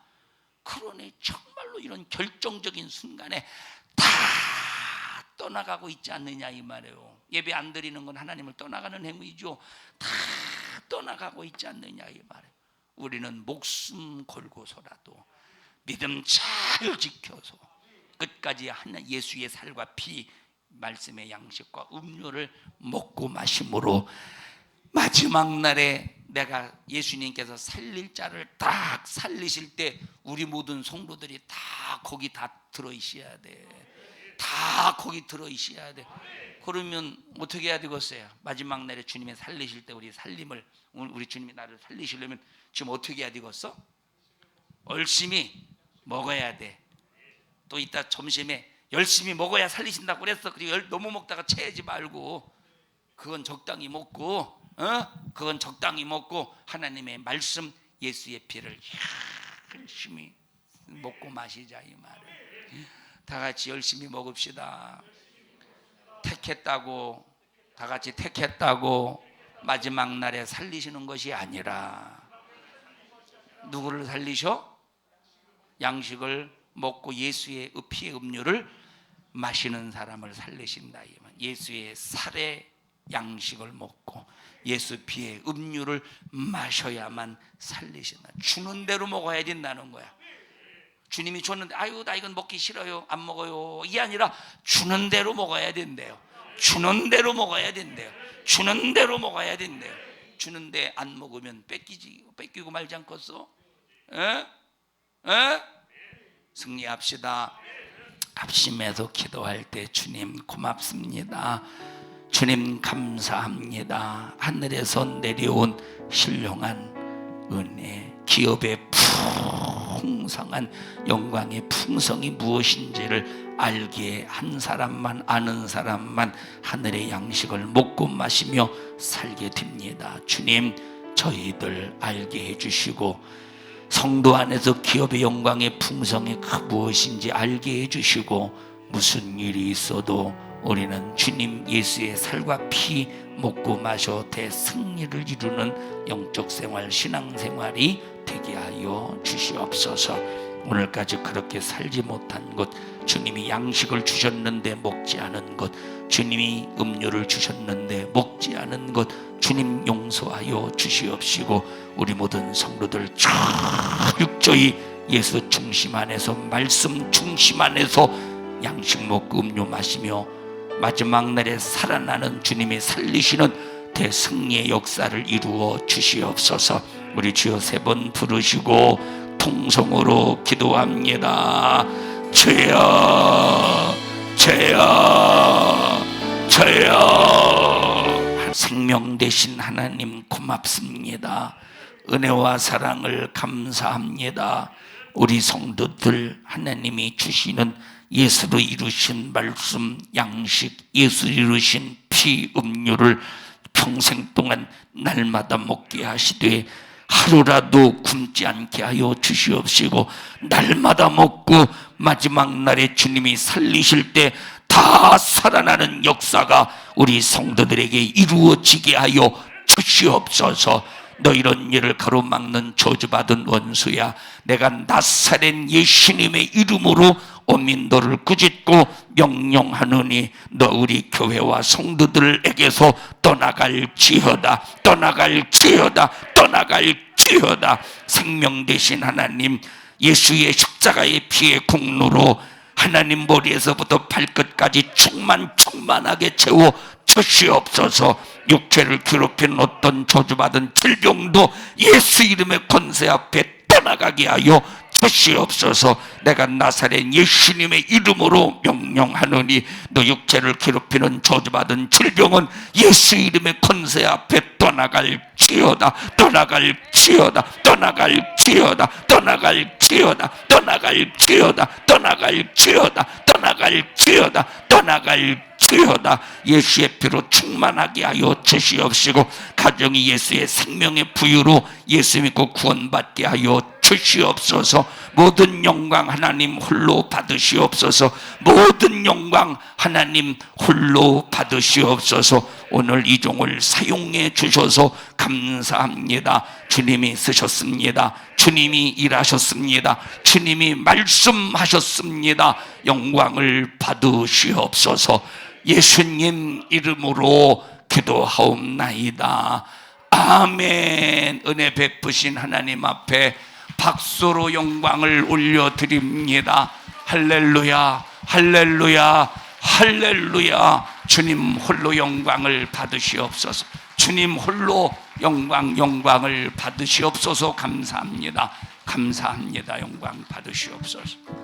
Speaker 1: 그러니 정말로 이런 결정적인 순간에 다 떠나가고 있지 않느냐 이 말이에요. 예배 안 드리는 건 하나님을 떠나가는 행위죠. 다 떠나가고 있지 않느냐 이 말이에요. 우리는 목숨 걸고서라도 믿음 잘 지켜서 끝까지 하나 예수의 살과 피, 말씀의 양식과 음료를 먹고 마심으로 마지막 날에 내가 예수님께서 살릴 자를 딱 살리실 때 우리 모든 성도들이 다 거기 다 들어있어야 돼. 다 거기 들어있어야 돼. 그러면 어떻게 해야 되겠어요? 마지막 날에 주님이 살리실 때 우리 살림을, 우리 주님이 나를 살리시려면 지금 어떻게 해야 되겠어? 열심히 먹어야 돼. 또 이따 점심에 열심히 먹어야 살리신다고 그랬어. 그리고 너무 먹다가 체하지 말고 그건 적당히 먹고, 그건 적당히 먹고 하나님의 말씀, 예수의 피를 열심히 먹고 마시자 이 말을. 다 같이 열심히 먹읍시다. 택했다고, 다 같이 택했다고 마지막 날에 살리시는 것이 아니라 누구를 살리셔? 양식을 먹고 예수의 피의 음료를 마시는 사람을 살리신다. 예수의 살의 양식을 먹고 예수 피의 음료를 마셔야만 살리신다. 주는 대로 먹어야 된다는 거야. 주님이 줬는데 아유 나 이건 먹기 싫어요, 안 먹어요, 이게 아니라 주는 대로 먹어야 된대요. 주는 대로 먹어야 된대요. 주는 대로 먹어야 된대요. 주는데 안 먹으면 뺏기고 말지 않겠어? 승리합시다. 합심해서 기도할 때 주님 고맙습니다. 주님 감사합니다. 하늘에서 내려온 신령한 은혜, 기업의 풍성한 영광의 풍성이 무엇인지를 알기에 한 사람만, 아는 사람만 하늘의 양식을 먹고 마시며 살게 됩니다. 주님, 저희들 알게 해주시고 성도 안에서 기업의 영광의 풍성이 무엇인지 알게 해주시고 무슨 일이 있어도 우리는 주님 예수의 살과 피 먹고 마셔 대승리를 이루는 영적 생활, 신앙생활이 되게 하여 주시옵소서. 오늘까지 그렇게 살지 못한 것, 주님이 양식을 주셨는데 먹지 않은 것, 주님이 음료를 주셨는데 먹지 않은 것, 주님 용서하여 주시옵시고 우리 모든 성도들 철저히 예수 중심 안에서, 말씀 중심 안에서 양식 먹고 음료 마시며 마지막 날에 살아나는 주님이 살리시는 대승리의 역사를 이루어 주시옵소서. 우리 주여 3번 부르시고 통성으로 기도합니다. 주여, 주여, 주여. 생명 되신 하나님 고맙습니다. 은혜와 사랑을 감사합니다. 우리 성도들 하나님이 주시는 예수로 이루신 말씀, 양식, 예수 이루신 피, 음료를 평생 동안 날마다 먹게 하시되 하루라도 굶지 않게 하여 주시옵시고 날마다 먹고 마지막 날에 주님이 살리실 때 다 살아나는 역사가 우리 성도들에게 이루어지게 하여 주시옵소서. 너 이런 일을 가로막는 저주받은 원수야, 내가 나사렛 예수님의 이름으로 어민도를 꾸짖고 명령하노니 너 우리 교회와 성도들에게서 떠나갈지어다, 떠나갈지어다, 떠나갈지어다. 주여다. 생명 되신 하나님, 예수의 십자가의 피의 공로로 하나님 머리에서부터 발끝까지 충만하게 채워 주시옵소서. 육체를 괴롭히는 어떤 저주받은 질병도 예수 이름의 권세 앞에 떠나가게 하여 주시옵소서. 내가 나사렛 예수님의 이름으로 명령하노니 너 육체를 괴롭히는 저주받은 질병은 예수 이름의 권세 앞에 떠나갈지어다. 떠나갈지어다. 떠나갈지어다. 떠나갈지어다. 떠나갈지어다. 떠나갈지어다. 떠나갈지어다. 떠나갈지어다. 예수의 피로 충만하게 하여 주시옵시고 가정이 예수의 생명의 부유로 예수 믿고 구원받게 하여 주시옵소서. 모든 영광 하나님 홀로 받으시옵소서. 모든 영광 하나님 홀로 받으시옵소서. 오늘 이 종을 사용해 주셔서 감사합니다. 주님이 쓰셨습니다. 주님이 일하셨습니다. 주님이 말씀하셨습니다. 영광을 받으시옵소서. 예수님 이름으로 기도하옵나이다. 아멘. 은혜 베푸신 하나님 앞에 박수로 영광을 올려드립니다. 할렐루야, 할렐루야, 할렐루야. 주님 홀로 영광을 받으시옵소서. 주님 홀로 영광을 받으시옵소서. 감사합니다. 감사합니다. 영광 받으시옵소서.